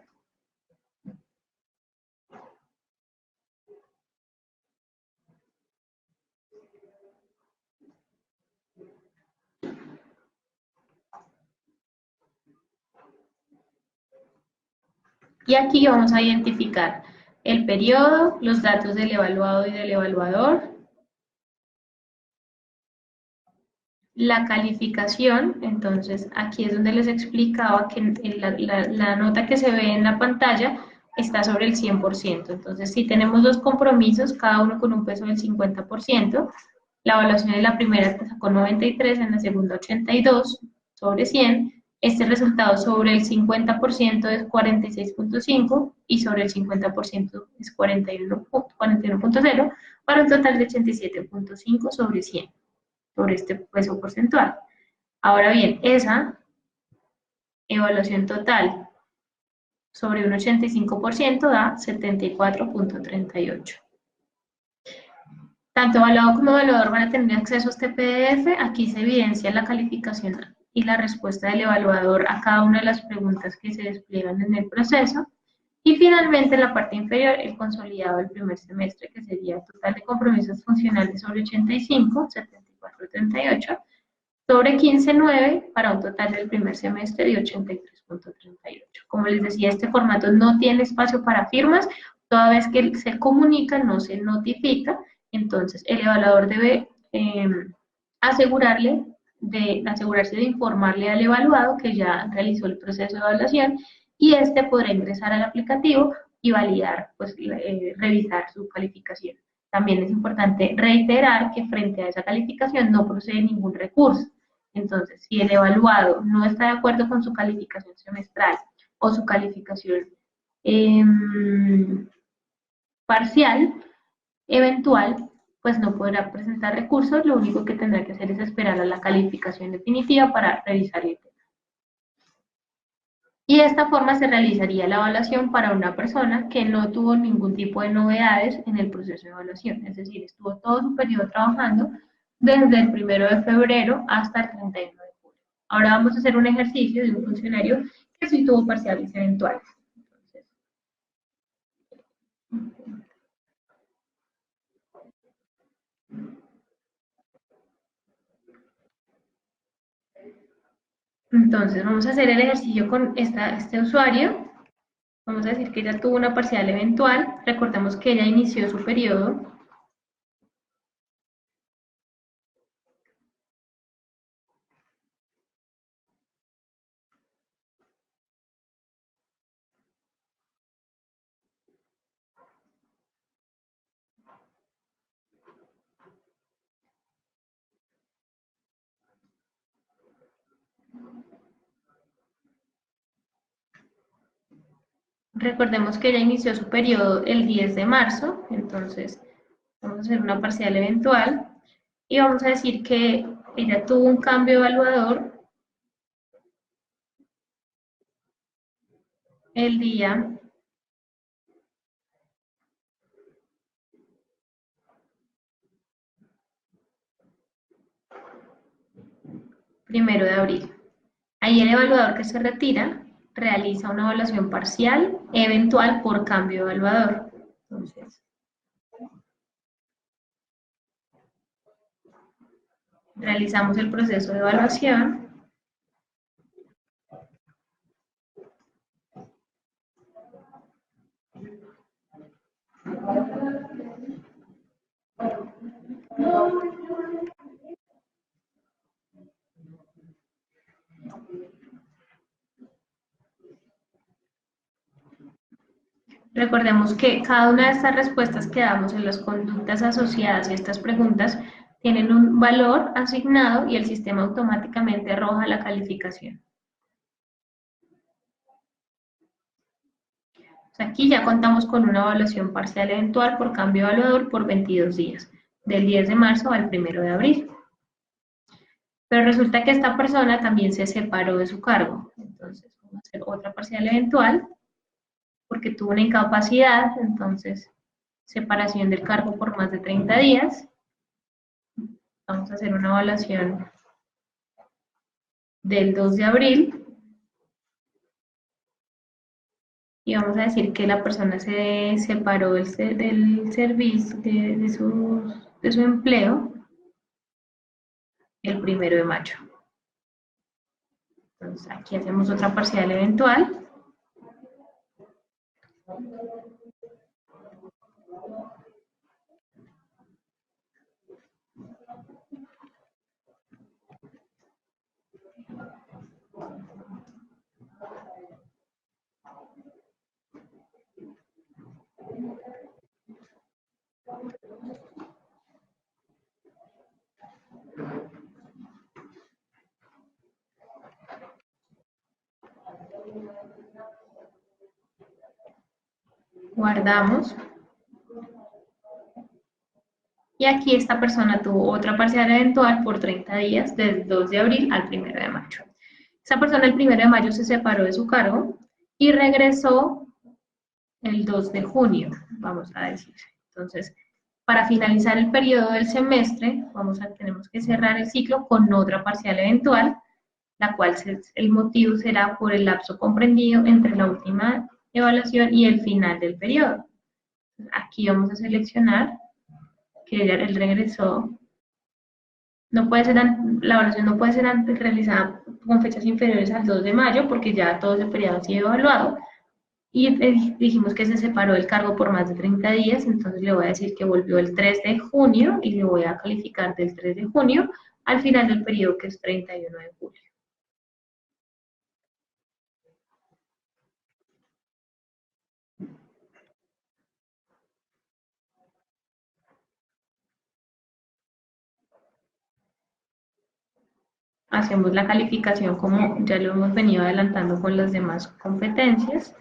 Y aquí vamos a identificar el periodo, los datos del evaluado y del evaluador, la calificación. Entonces aquí es donde les explicaba que la nota que se ve en la pantalla está sobre el 100%. Entonces si tenemos dos compromisos, cada uno con un peso del 50%, la evaluación en la primera sacó 93, en la segunda 82 sobre 100, este resultado sobre el 50% es 46.5 y sobre el 50% es 41.0, para un total de 87.5 sobre 100, sobre este peso porcentual. Ahora bien, esa evaluación total sobre un 85% da 74.38. Tanto evaluado como evaluador van a tener acceso a este PDF. Aquí se evidencia la calificación y la respuesta del evaluador a cada una de las preguntas que se despliegan en el proceso. Y finalmente, en la parte inferior, el consolidado del primer semestre, que sería el total de compromisos funcionales sobre 85, 74.38, sobre 15.9, para un total del primer semestre de 83.38. Como les decía, este formato no tiene espacio para firmas, toda vez que se comunica, no se notifica. Entonces el evaluador debe asegurarse de informarle al evaluado que ya realizó el proceso de evaluación, y este podrá ingresar al aplicativo y validar, pues revisar su calificación. También es importante reiterar que frente a esa calificación no procede ningún recurso. Entonces, si el evaluado no está de acuerdo con su calificación semestral o su calificación eh, parcial, eventual, pues no podrá presentar recursos. Lo único que tendrá que hacer es esperar a la calificación definitiva para revisar el tema. Y de esta forma se realizaría la evaluación para una persona que no tuvo ningún tipo de novedades en el proceso de evaluación, es decir, estuvo todo su periodo trabajando desde el 1 de febrero hasta el 31 de julio. Ahora vamos a hacer un ejercicio de un funcionario que sí tuvo parciales eventuales. Entonces vamos a hacer el ejercicio con este usuario. Vamos a decir que ella tuvo una parcial eventual. Recordemos que ella inició su periodo. Recordemos que ella inició su periodo el 10 de marzo, entonces vamos a hacer una parcial eventual y vamos a decir que ella tuvo un cambio evaluador el día 1 de abril. Ahí el evaluador que se retira realiza una evaluación parcial eventual por cambio evaluador. Entonces, realizamos el proceso de evaluación. Recordemos que cada una de estas respuestas que damos en las conductas asociadas a estas preguntas tienen un valor asignado y el sistema automáticamente arroja la calificación. Aquí ya contamos con una evaluación parcial eventual por cambio evaluador por 22 días, del 10 de marzo al 1 de abril. Pero resulta que esta persona también se separó de su cargo. Entonces, vamos a hacer otra parcial eventual, porque tuvo una incapacidad, entonces, separación del cargo por más de 30 días. Vamos a hacer una evaluación del 2 de abril. Y vamos a decir que la persona se separó del servicio, de su empleo, el 1 de mayo. Entonces, aquí hacemos otra parcial eventual. Guardamos. Y aquí esta persona tuvo otra parcial eventual por 30 días, del 2 de abril al 1 de mayo. Esta persona el 1 de mayo se separó de su cargo y regresó el 2 de junio, vamos a decir. Entonces, para finalizar el periodo del semestre, tenemos que cerrar el ciclo con otra parcial eventual, la cual el motivo será por el lapso comprendido entre la última evaluación y el final del periodo. Aquí vamos a seleccionar que él regresó. La evaluación no puede ser antes realizada con fechas inferiores al 2 de mayo porque ya todo ese periodo ha sido evaluado. Y dijimos que se separó del cargo por más de 30 días, entonces le voy a decir que volvió el 3 de junio y le voy a calificar del 3 de junio al final del periodo, que es 31 de julio. Hacemos la calificación como ya lo hemos venido adelantando con las demás competencias.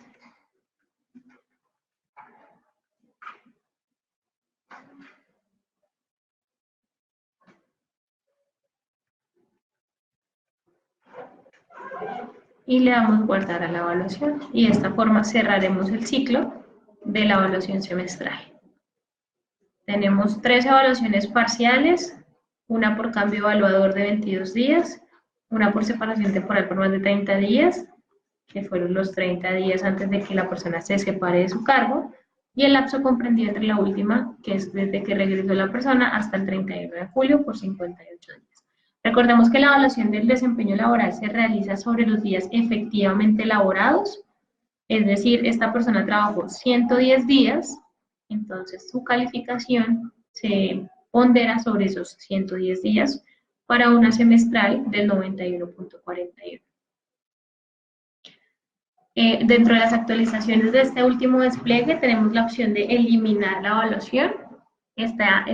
Y le damos guardar a la evaluación. Y de esta forma cerraremos el ciclo de la evaluación semestral. Tenemos 3 evaluaciones parciales, una por cambio evaluador de 22 días, una por separación temporal por más de 30 días, que fueron los 30 días antes de que la persona se separe de su cargo, y el lapso comprendido entre la última, que es desde que regresó la persona hasta el 31 de julio por 58 días. Recordemos que la evaluación del desempeño laboral se realiza sobre los días efectivamente laborados, es decir, esta persona trabajó 110 días, entonces su calificación se pondera sobre esos 110 días para una semestral del 91.41. Dentro de las actualizaciones de este último despliegue tenemos la opción de eliminar la evaluación. Esta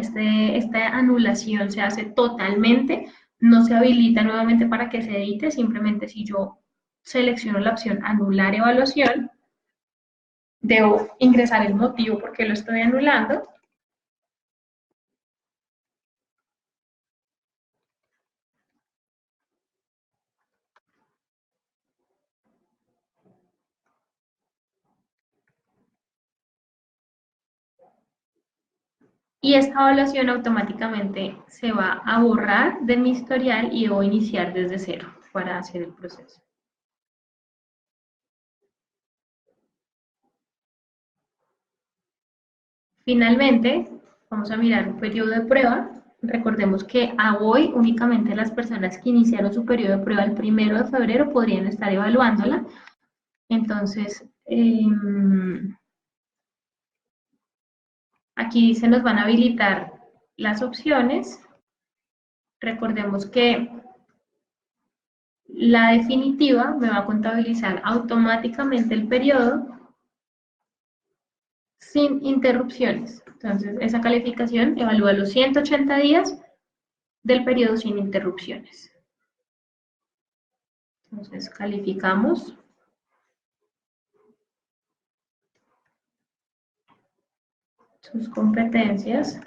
anulación se hace totalmente, no se habilita nuevamente para que se edite, simplemente si yo selecciono la opción anular evaluación, debo ingresar el motivo por qué lo estoy anulando. Y esta evaluación automáticamente se va a borrar de mi historial y debo iniciar desde cero para hacer el proceso. Finalmente, vamos a mirar un periodo de prueba. Recordemos que a hoy únicamente las personas que iniciaron su periodo de prueba el 1 de febrero podrían estar evaluándola. Entonces, aquí se nos van a habilitar las opciones. Recordemos que la definitiva me va a contabilizar automáticamente el periodo sin interrupciones. Entonces, esa calificación evalúa los 180 días del periodo sin interrupciones. Entonces, calificamos. Sus competencias.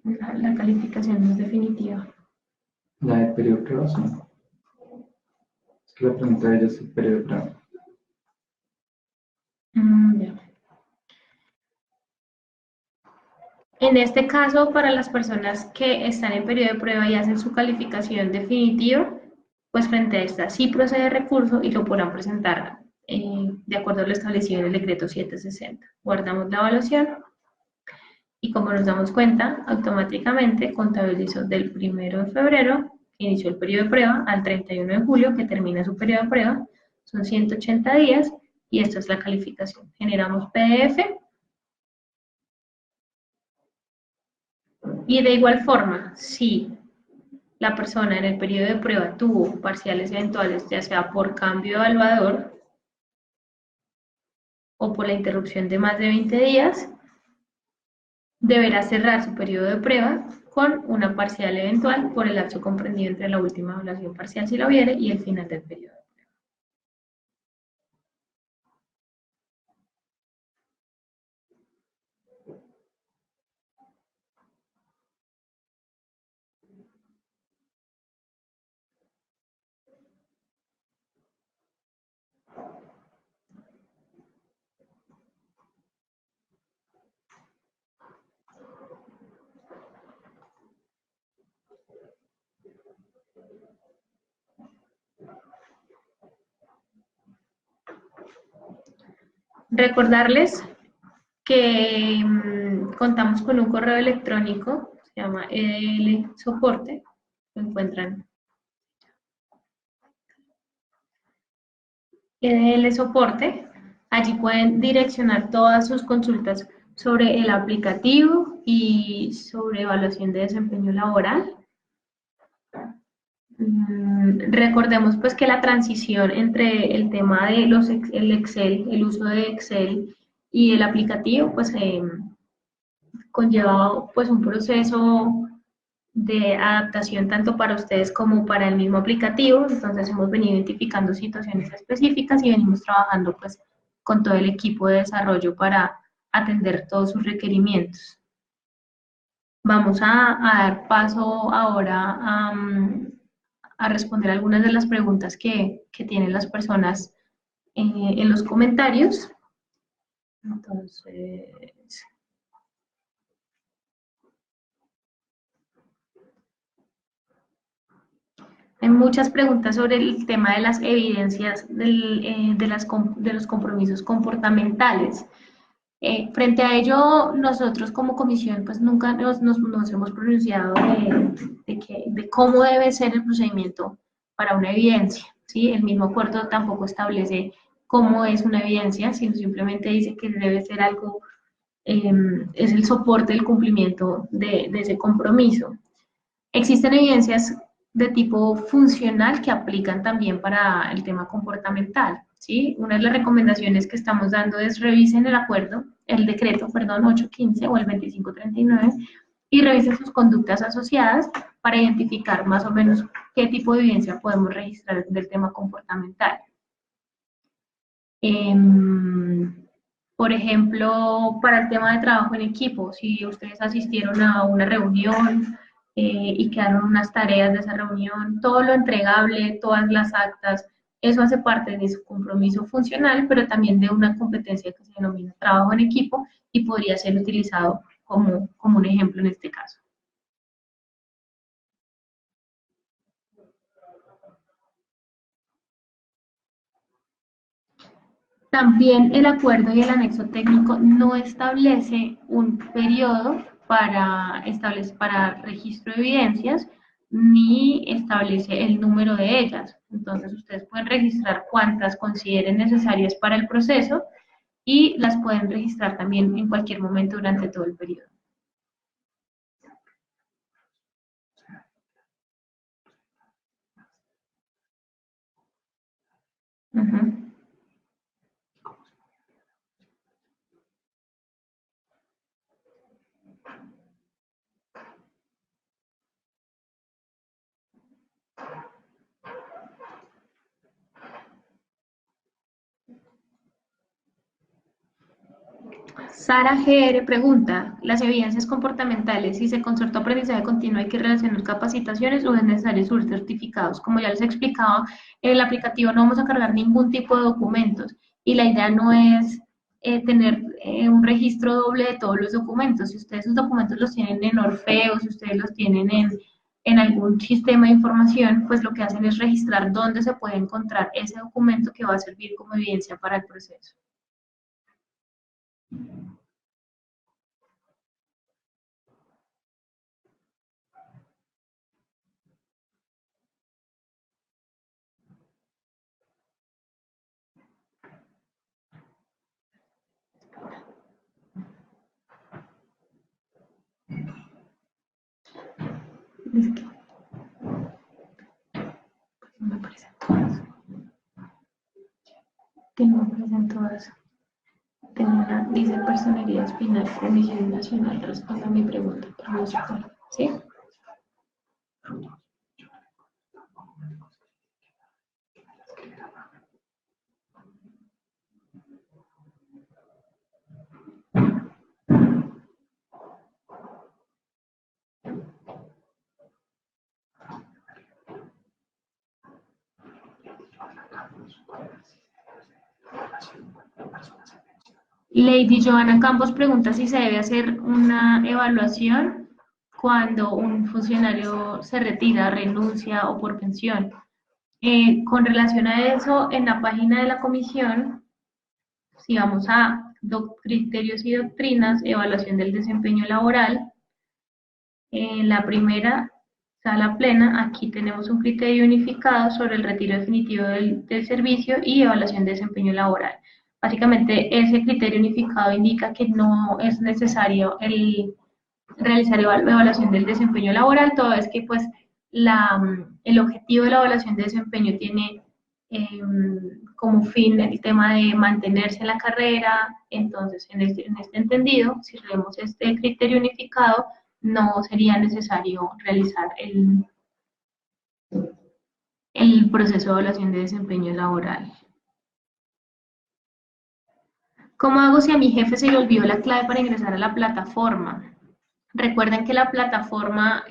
La calificación no es definitiva. La de periodo de prueba, sí. Es que la pregunta de ella es el periodo de prueba. Ya. En este caso, para las personas que están en periodo de prueba y hacen su calificación definitiva, pues frente a esta sí procede recurso y lo podrán presentar de acuerdo a lo establecido en el decreto 760. Guardamos la evaluación y como nos damos cuenta, automáticamente contabilizó del 1 de febrero, que inició el periodo de prueba, al 31 de julio, que termina su periodo de prueba, son 180 días y esta es la calificación. Generamos PDF y de igual forma, si la persona en el periodo de prueba tuvo parciales eventuales, ya sea por cambio de evaluador o por la interrupción de más de 20 días, deberá cerrar su periodo de prueba con una parcial eventual por el lapso comprendido entre la última evaluación parcial, si la hubiere, y el final del periodo. Recordarles que contamos con un correo electrónico, se llama EDL Soporte, lo encuentran EDL Soporte, allí pueden direccionar todas sus consultas sobre el aplicativo y sobre evaluación de desempeño laboral. Recordemos pues que la transición entre el tema de el Excel, el uso de Excel y el aplicativo, pues conlleva pues un proceso de adaptación tanto para ustedes como para el mismo aplicativo. Entonces hemos venido identificando situaciones específicas y venimos trabajando pues con todo el equipo de desarrollo para atender todos sus requerimientos. Vamos a dar paso ahora a responder algunas de las preguntas que tienen las personas en los comentarios. Entonces, hay muchas preguntas sobre el tema de las evidencias de los compromisos comportamentales. Frente a ello, nosotros como comisión, pues nunca nos hemos pronunciado de cómo debe ser el procedimiento para una evidencia, ¿sí? El mismo acuerdo tampoco establece cómo es una evidencia, sino simplemente dice que debe ser algo, es el soporte del cumplimiento de ese compromiso. Existen evidencias de tipo funcional que aplican también para el tema comportamental, ¿sí? Una de las recomendaciones que estamos dando es revisen el acuerdo, el decreto, perdón, 815 o el 2539 y revisen sus conductas asociadas para identificar más o menos qué tipo de evidencia podemos registrar del tema comportamental. Por ejemplo, para el tema de trabajo en equipo, si ustedes asistieron a una reunión y quedaron unas tareas de esa reunión, todo lo entregable, todas las actas, eso hace parte de su compromiso funcional, pero también de una competencia que se denomina trabajo en equipo y podría ser utilizado como un ejemplo en este caso. También el acuerdo y el anexo técnico no establece un periodo para registro de evidencias ni establece el número de ellas. Entonces ustedes pueden registrar cuantas consideren necesarias para el proceso y las pueden registrar también en cualquier momento durante todo el periodo. Uh-huh. Sara GR pregunta, ¿las evidencias comportamentales, si se concertó aprendizaje continuo, hay que relacionar capacitaciones o es necesario subir certificados? Como ya les explicaba, en el aplicativo no vamos a cargar ningún tipo de documentos y la idea no es tener un registro doble de todos los documentos. Si ustedes sus documentos los tienen en Orfeo, si ustedes los tienen en algún sistema de información, pues lo que hacen es registrar dónde se puede encontrar ese documento que va a servir como evidencia para el proceso. No me aparecen todas. Que no me aparecen todas. Tengo una, dice personería espinal, Comisión Nacional, responda a mi pregunta, pero no sé cuál. ¿Sí? Lady Joana Campos pregunta si se debe hacer una evaluación cuando un funcionario se retira, renuncia o por pensión. Con relación a eso, en la página de la comisión, si vamos a criterios y doctrinas, evaluación del desempeño laboral, en la primera sala plena, aquí tenemos un criterio unificado sobre el retiro definitivo del servicio y evaluación de desempeño laboral. Básicamente, ese criterio unificado indica que no es necesario realizar evaluación del desempeño laboral, toda vez que pues el objetivo de la evaluación de desempeño tiene como fin el tema de mantenerse en la carrera. Entonces, en este entendido, si leemos este criterio unificado, no sería necesario realizar el proceso de evaluación de desempeño laboral. ¿Cómo hago si a mi jefe se le olvidó la clave para ingresar a la plataforma? Recuerden que la plataforma,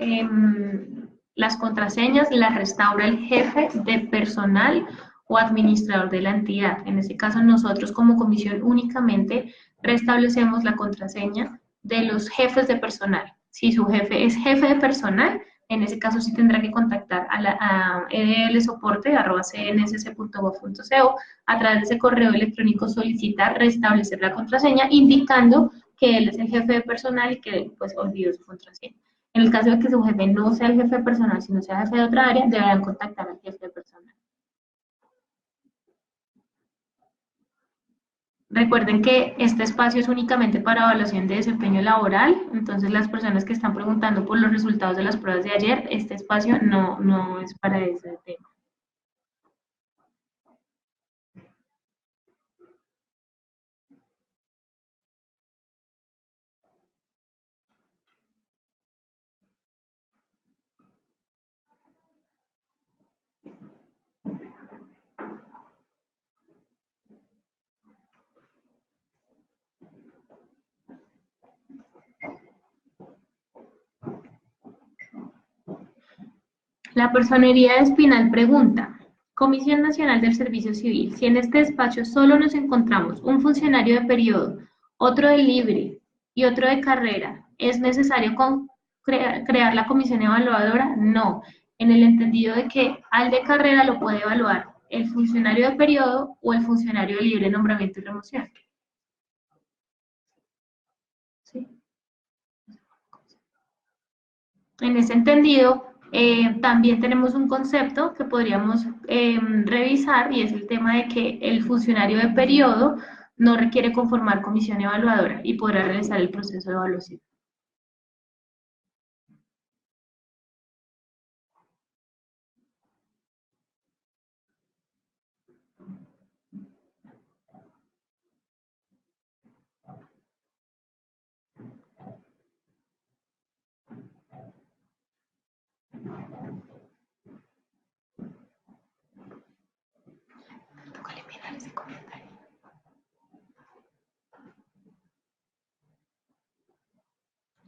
las contraseñas las restaura el jefe de personal o administrador de la entidad. En este caso, nosotros como comisión únicamente restablecemos la contraseña de los jefes de personal. Si su jefe es jefe de personal, en ese caso sí tendrá que contactar a edlsoporte@cnss.gov.co. A través de ese correo electrónico solicitar restablecer la contraseña, indicando que él es el jefe de personal y que pues olvidó su contraseña. En el caso de que su jefe no sea el jefe de personal, sino sea jefe de otra área, deberán contactar al jefe de personal. Recuerden que este espacio es únicamente para evaluación de desempeño laboral, entonces las personas que están preguntando por los resultados de las pruebas de ayer, este espacio no es para ese tema. La personería de Espinal pregunta, Comisión Nacional del Servicio Civil, si en este despacho solo nos encontramos un funcionario de periodo, otro de libre y otro de carrera, ¿es necesario crear la comisión evaluadora? No, en el entendido de que al de carrera lo puede evaluar el funcionario de periodo o el funcionario de libre nombramiento y remoción. ¿Sí? En ese entendido, también tenemos un concepto que podríamos revisar y es el tema de que el funcionario de periodo no requiere conformar comisión evaluadora y podrá realizar el proceso de evaluación. Toca eliminar ese comentario.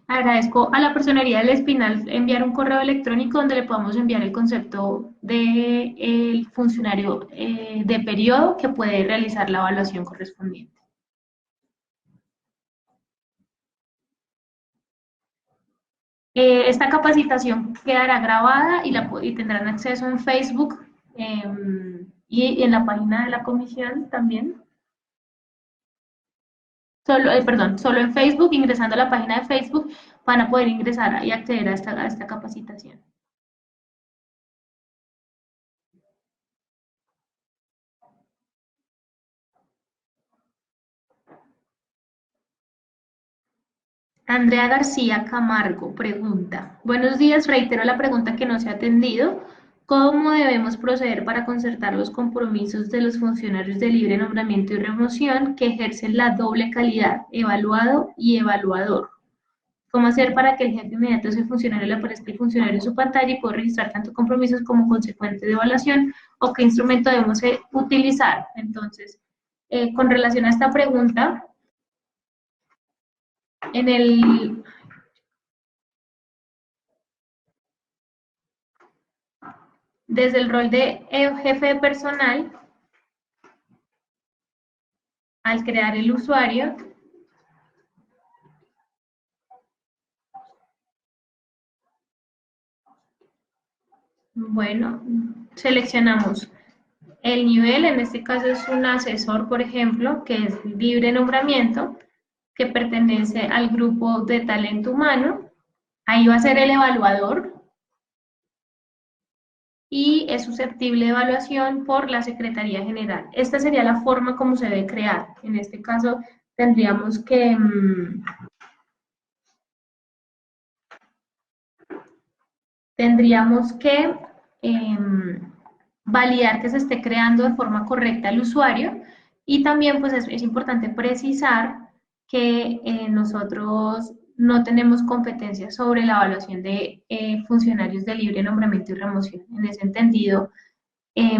Agradezco a la Personería del Espinal enviar un correo electrónico donde le podamos enviar el concepto de el funcionario de periodo que puede realizar la evaluación correspondiente. Esta capacitación quedará grabada y tendrán acceso en Facebook y en la página de la comisión también. Solo en Facebook, ingresando a la página de Facebook, van a poder ingresar y acceder a esta capacitación. Andrea García Camargo pregunta, buenos días, reitero la pregunta que no se ha atendido. ¿Cómo debemos proceder para concertar los compromisos de los funcionarios de libre nombramiento y remoción que ejercen la doble calidad, evaluado y evaluador? ¿Cómo hacer para que el jefe inmediato de ese funcionario le aparezca el funcionario en su pantalla y pueda registrar tanto compromisos como consecuente de evaluación? ¿O qué instrumento debemos utilizar? Entonces, con relación a esta pregunta, en el, desde el rol de jefe de personal, al crear el usuario, bueno, seleccionamos el nivel, en este caso es un asesor, por ejemplo, que es libre nombramiento, que pertenece al grupo de talento humano. Ahí va a ser el evaluador y es susceptible de evaluación por la Secretaría General. Esta sería la forma como se debe crear. En este caso tendríamos que tendríamos que eh, validar que se esté creando de forma correcta el usuario y también pues es importante precisar que nosotros no tenemos competencias sobre la evaluación de funcionarios de libre nombramiento y remoción. En ese entendido, eh,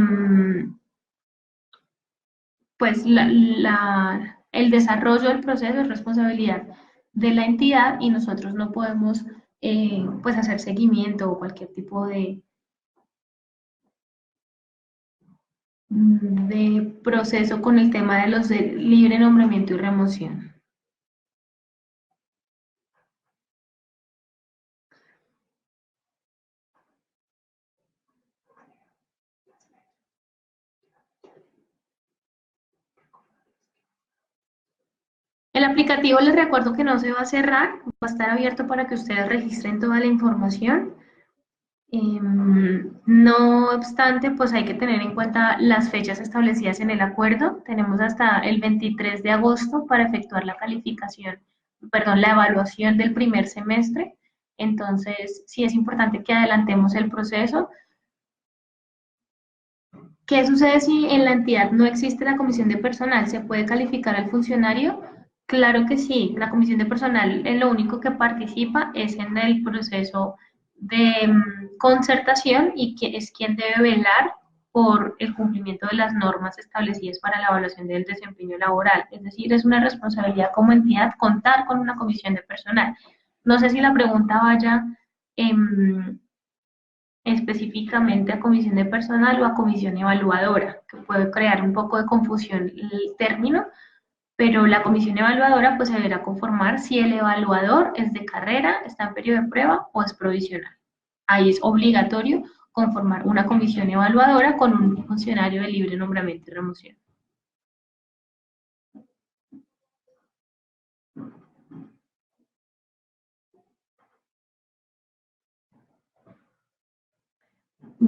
pues el desarrollo del proceso es responsabilidad de la entidad y nosotros no podemos pues hacer seguimiento o cualquier tipo de proceso con el tema de los de libre nombramiento y remoción. El aplicativo les recuerdo que no se va a cerrar, va a estar abierto para que ustedes registren toda la información. No obstante, pues hay que tener en cuenta las fechas establecidas en el acuerdo. Tenemos hasta el 23 de agosto para efectuar la calificación, perdón, la evaluación del primer semestre. Entonces, sí es importante que adelantemos el proceso. ¿Qué sucede si en la entidad no existe la comisión de personal? ¿Se puede calificar al funcionario? Claro que sí. La comisión de personal en lo único que participa es en el proceso de concertación y que es quien debe velar por el cumplimiento de las normas establecidas para la evaluación del desempeño laboral. Es decir, es una responsabilidad como entidad contar con una comisión de personal. No sé si la pregunta vaya específicamente a comisión de personal o a comisión evaluadora, que puede crear un poco de confusión el término, pero la comisión evaluadora pues se deberá conformar si el evaluador es de carrera, está en periodo de prueba o es provisional. Ahí es obligatorio conformar una comisión evaluadora con un funcionario de libre nombramiento y remoción.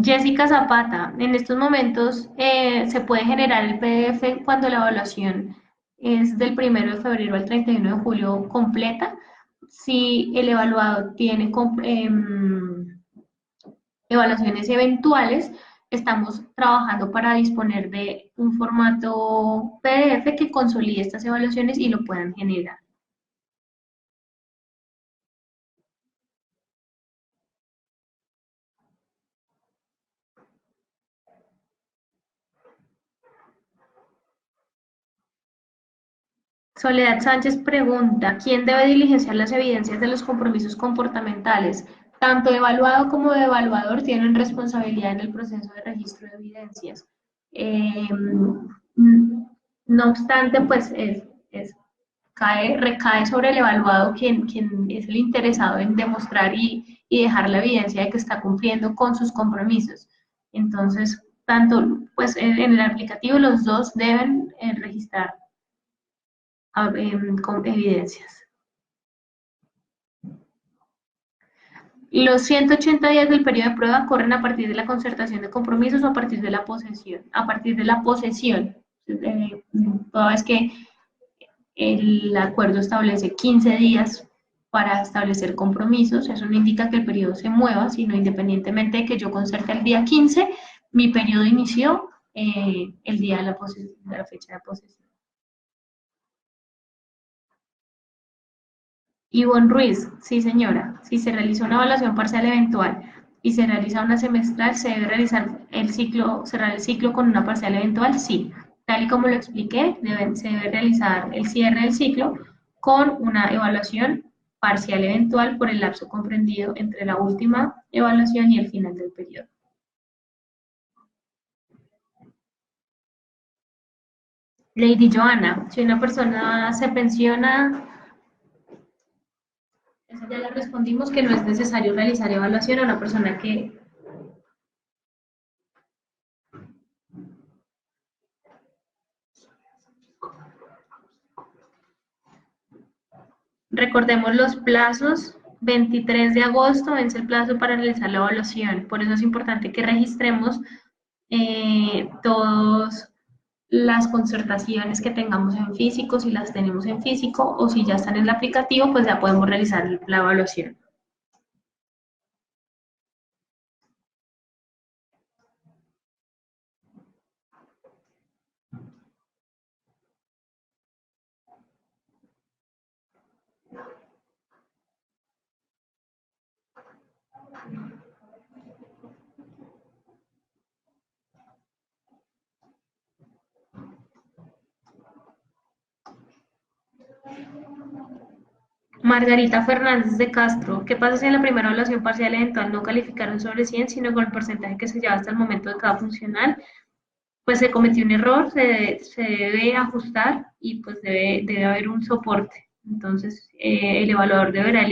Jessica Zapata, en estos momentos se puede generar el PDF cuando la evaluación es del 1 de febrero al 31 de julio completa. Si el evaluado tiene evaluaciones eventuales, estamos trabajando para disponer de un formato PDF que consolide estas evaluaciones y lo puedan generar. Soledad Sánchez pregunta, ¿quién debe diligenciar las evidencias de los compromisos comportamentales? Tanto evaluado como evaluador tienen responsabilidad en el proceso de registro de evidencias. No obstante, pues recae sobre el evaluado quien es el interesado en demostrar y dejar la evidencia de que está cumpliendo con sus compromisos. Entonces, tanto pues en el aplicativo los dos deben registrar con evidencias. Los 180 días del periodo de prueba corren a partir de la concertación de compromisos o a partir de la posesión. A partir de la posesión, toda vez que el acuerdo establece 15 días para establecer compromisos, eso no indica que el periodo se mueva, sino independientemente de que yo concerte el día 15, mi periodo inició el día de la fecha de posesión. Ivonne Ruiz, sí señora, si se realiza una evaluación parcial eventual y se realiza una semestral, se debe realizar el ciclo, cerrar el ciclo con una parcial eventual, sí. Tal y como lo expliqué, se debe realizar el cierre del ciclo con una evaluación parcial eventual por el lapso comprendido entre la última evaluación y el final del periodo. Lady Joana, si una persona se pensiona, esa ya le respondimos que no es necesario realizar evaluación a una persona que recordemos los plazos. 23 de agosto vence el plazo para realizar la evaluación. Por eso es importante que registremos todas las concertaciones que tengamos en físico, si las tenemos en físico o si ya están en el aplicativo, pues ya podemos realizar la evaluación. Margarita Fernández de Castro, ¿qué pasa si en la primera evaluación parcial eventual no calificaron sobre 100, sino con el porcentaje que se lleva hasta el momento de cada funcional? Pues se cometió un error, se debe ajustar y pues debe haber un soporte. Entonces, el evaluador deberá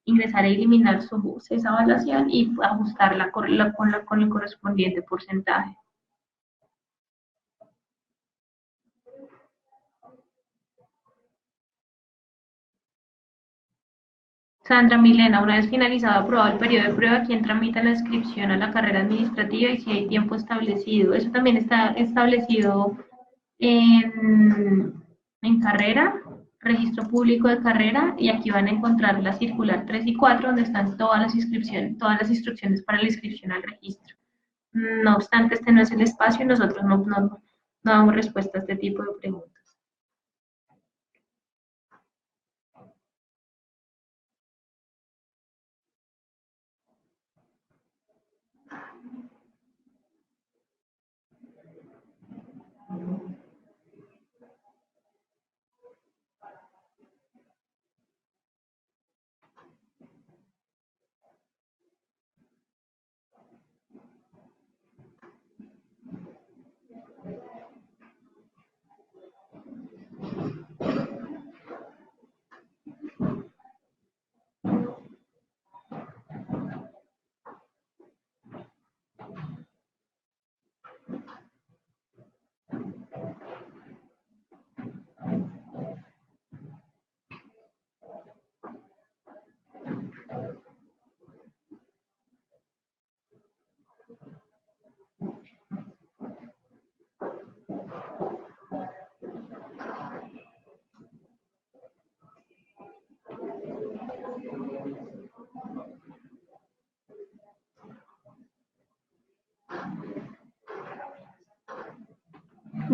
ingresar a eliminar esa evaluación y ajustarla con el correspondiente porcentaje. Sandra Milena, una vez finalizado aprobado el periodo de prueba, ¿quién tramita la inscripción a la carrera administrativa y si hay tiempo establecido? Eso también está establecido en carrera, registro público de carrera, y aquí van a encontrar la circular 3 y 4, donde están todas las instrucciones para la inscripción al registro. No obstante, este no es el espacio y nosotros no damos respuesta a este tipo de preguntas.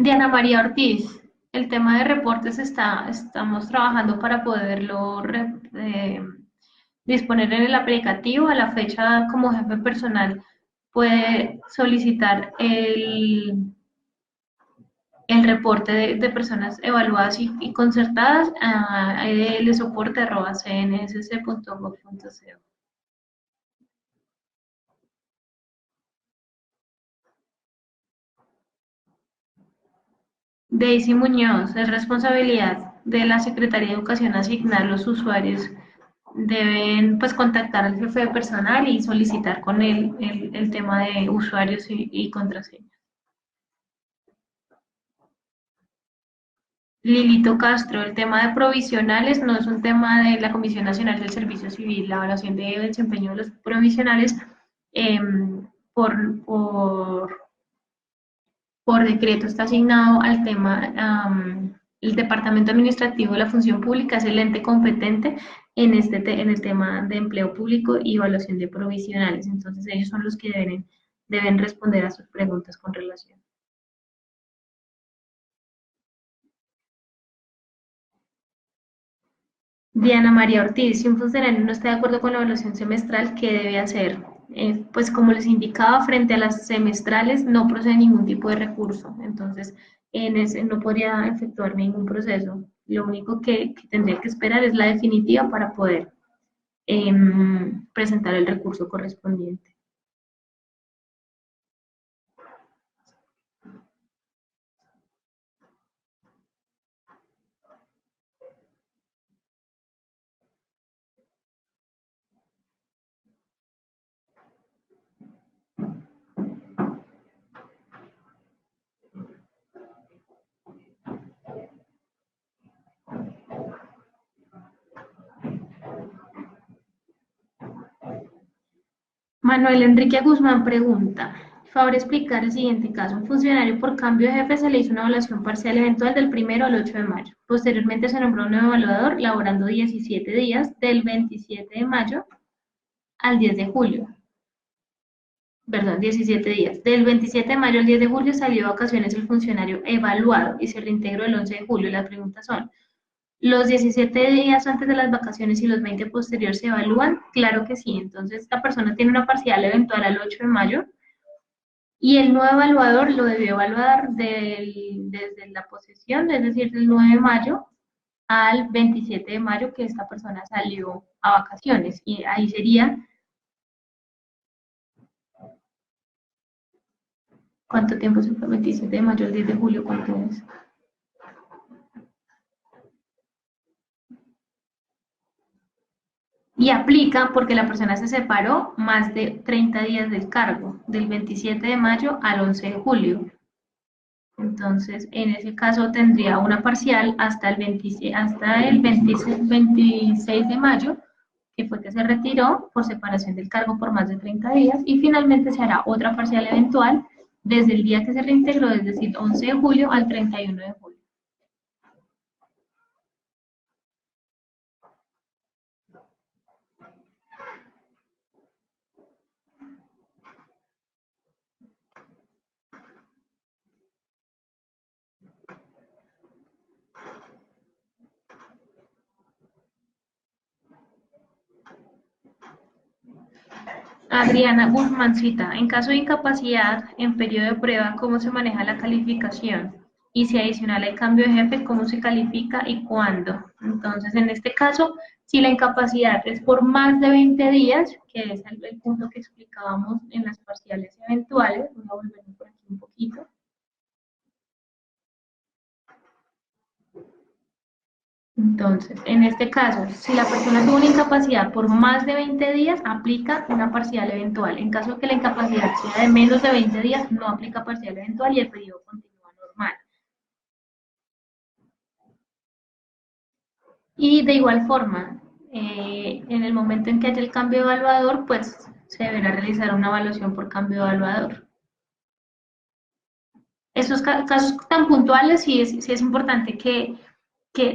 Diana María Ortiz, el tema de reportes estamos trabajando para poderlo disponer en el aplicativo. A la fecha, como jefe personal, puede solicitar el reporte de personas evaluadas y concertadas a edlsoporte@cnss.gov.co. Daisy Muñoz, es responsabilidad de la Secretaría de Educación asignar los usuarios. Deben pues contactar al jefe de personal y solicitar con él el tema de usuarios y contraseñas. Lilito Castro, el tema de provisionales no es un tema de la Comisión Nacional del Servicio Civil, la evaluación de desempeño de los provisionales eh, por, por, por decreto está asignado al tema, el Departamento Administrativo de la Función Pública es el ente competente en el tema de empleo público y evaluación de provisionales, entonces ellos son los que deben responder a sus preguntas con relación. Diana María Ortiz, si un funcionario no está de acuerdo con la evaluación semestral, ¿qué debe hacer? Pues como les indicaba, frente a las semestrales no procede ningún tipo de recurso, entonces en ese no podría efectuar ningún proceso. Lo único que tendría que esperar es la definitiva para poder presentar el recurso correspondiente. Manuel Enrique Guzmán pregunta, favor explicar el siguiente caso. Un funcionario por cambio de jefe se le hizo una evaluación parcial eventual del 1 al 8 de mayo. Posteriormente se nombró un nuevo evaluador laborando 17 días del 27 de mayo al 10 de julio. Perdón, 17 días. Del 27 de mayo al 10 de julio salió de vacaciones el funcionario evaluado y se reintegró el 11 de julio. Las preguntas son, ¿los 17 días antes de las vacaciones y los 20 posteriores se evalúan? Claro que sí. Entonces, esta persona tiene una parcial eventual al 8 de mayo y el nuevo evaluador lo debió evaluar desde la posesión, es decir, del 9 de mayo al 27 de mayo que esta persona salió a vacaciones. Y ahí sería, ¿cuánto tiempo se fue? 27 de mayo al 10 de julio, ¿cuánto es? Y aplica porque la persona se separó más de 30 días del cargo, del 27 de mayo al 11 de julio. Entonces, en ese caso tendría una parcial hasta el 26 de mayo, que fue que se retiró por separación del cargo por más de 30 días, y finalmente se hará otra parcial eventual desde el día que se reintegró, es decir, 11 de julio al 31 de julio. Adriana Guzmancita, en caso de incapacidad en periodo de prueba, ¿cómo se maneja la calificación? Y si adicional hay cambio de jefe, ¿cómo se califica y cuándo? Entonces, en este caso, si la incapacidad es por más de 20 días, que es el punto que explicábamos en las parciales eventuales, voy a volver por aquí un poquito. Entonces, en este caso, si la persona tuvo una incapacidad por más de 20 días, aplica una parcial eventual. En caso de que la incapacidad sea de menos de 20 días, no aplica parcial eventual y el periodo continúa normal. Y de igual forma, en el momento en que haya el cambio de evaluador, pues se deberá realizar una evaluación por cambio de evaluador. Esos casos tan puntuales sí es importante que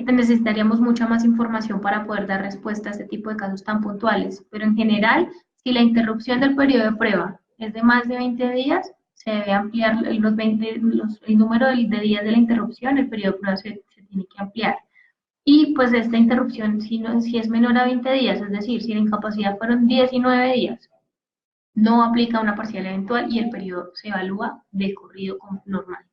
necesitaríamos mucha más información para poder dar respuesta a este tipo de casos tan puntuales. Pero en general, si la interrupción del periodo de prueba es de más de 20 días, se debe ampliar el número de días de la interrupción, el periodo de prueba se tiene que ampliar. Y pues esta interrupción, si es menor a 20 días, es decir, si la incapacidad fueron 19 días, no aplica una parcial eventual y el periodo se evalúa de corrido como normal.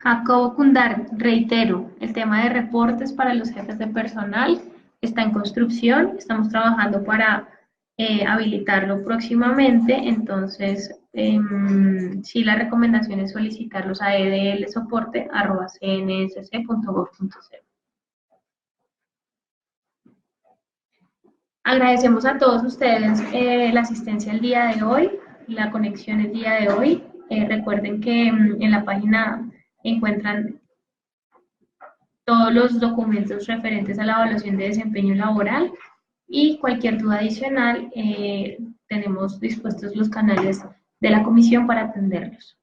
Jacobo Cundar, reitero, el tema de reportes para los jefes de personal está en construcción, estamos trabajando para habilitarlo próximamente, entonces sí la recomendación es solicitarlos a edlsoporte@cnsc.gov.co. Agradecemos a todos ustedes la asistencia el día de hoy, la conexión el día de hoy. Recuerden que en la página encuentran todos los documentos referentes a la evaluación de desempeño laboral y cualquier duda adicional, tenemos dispuestos los canales de la comisión para atenderlos.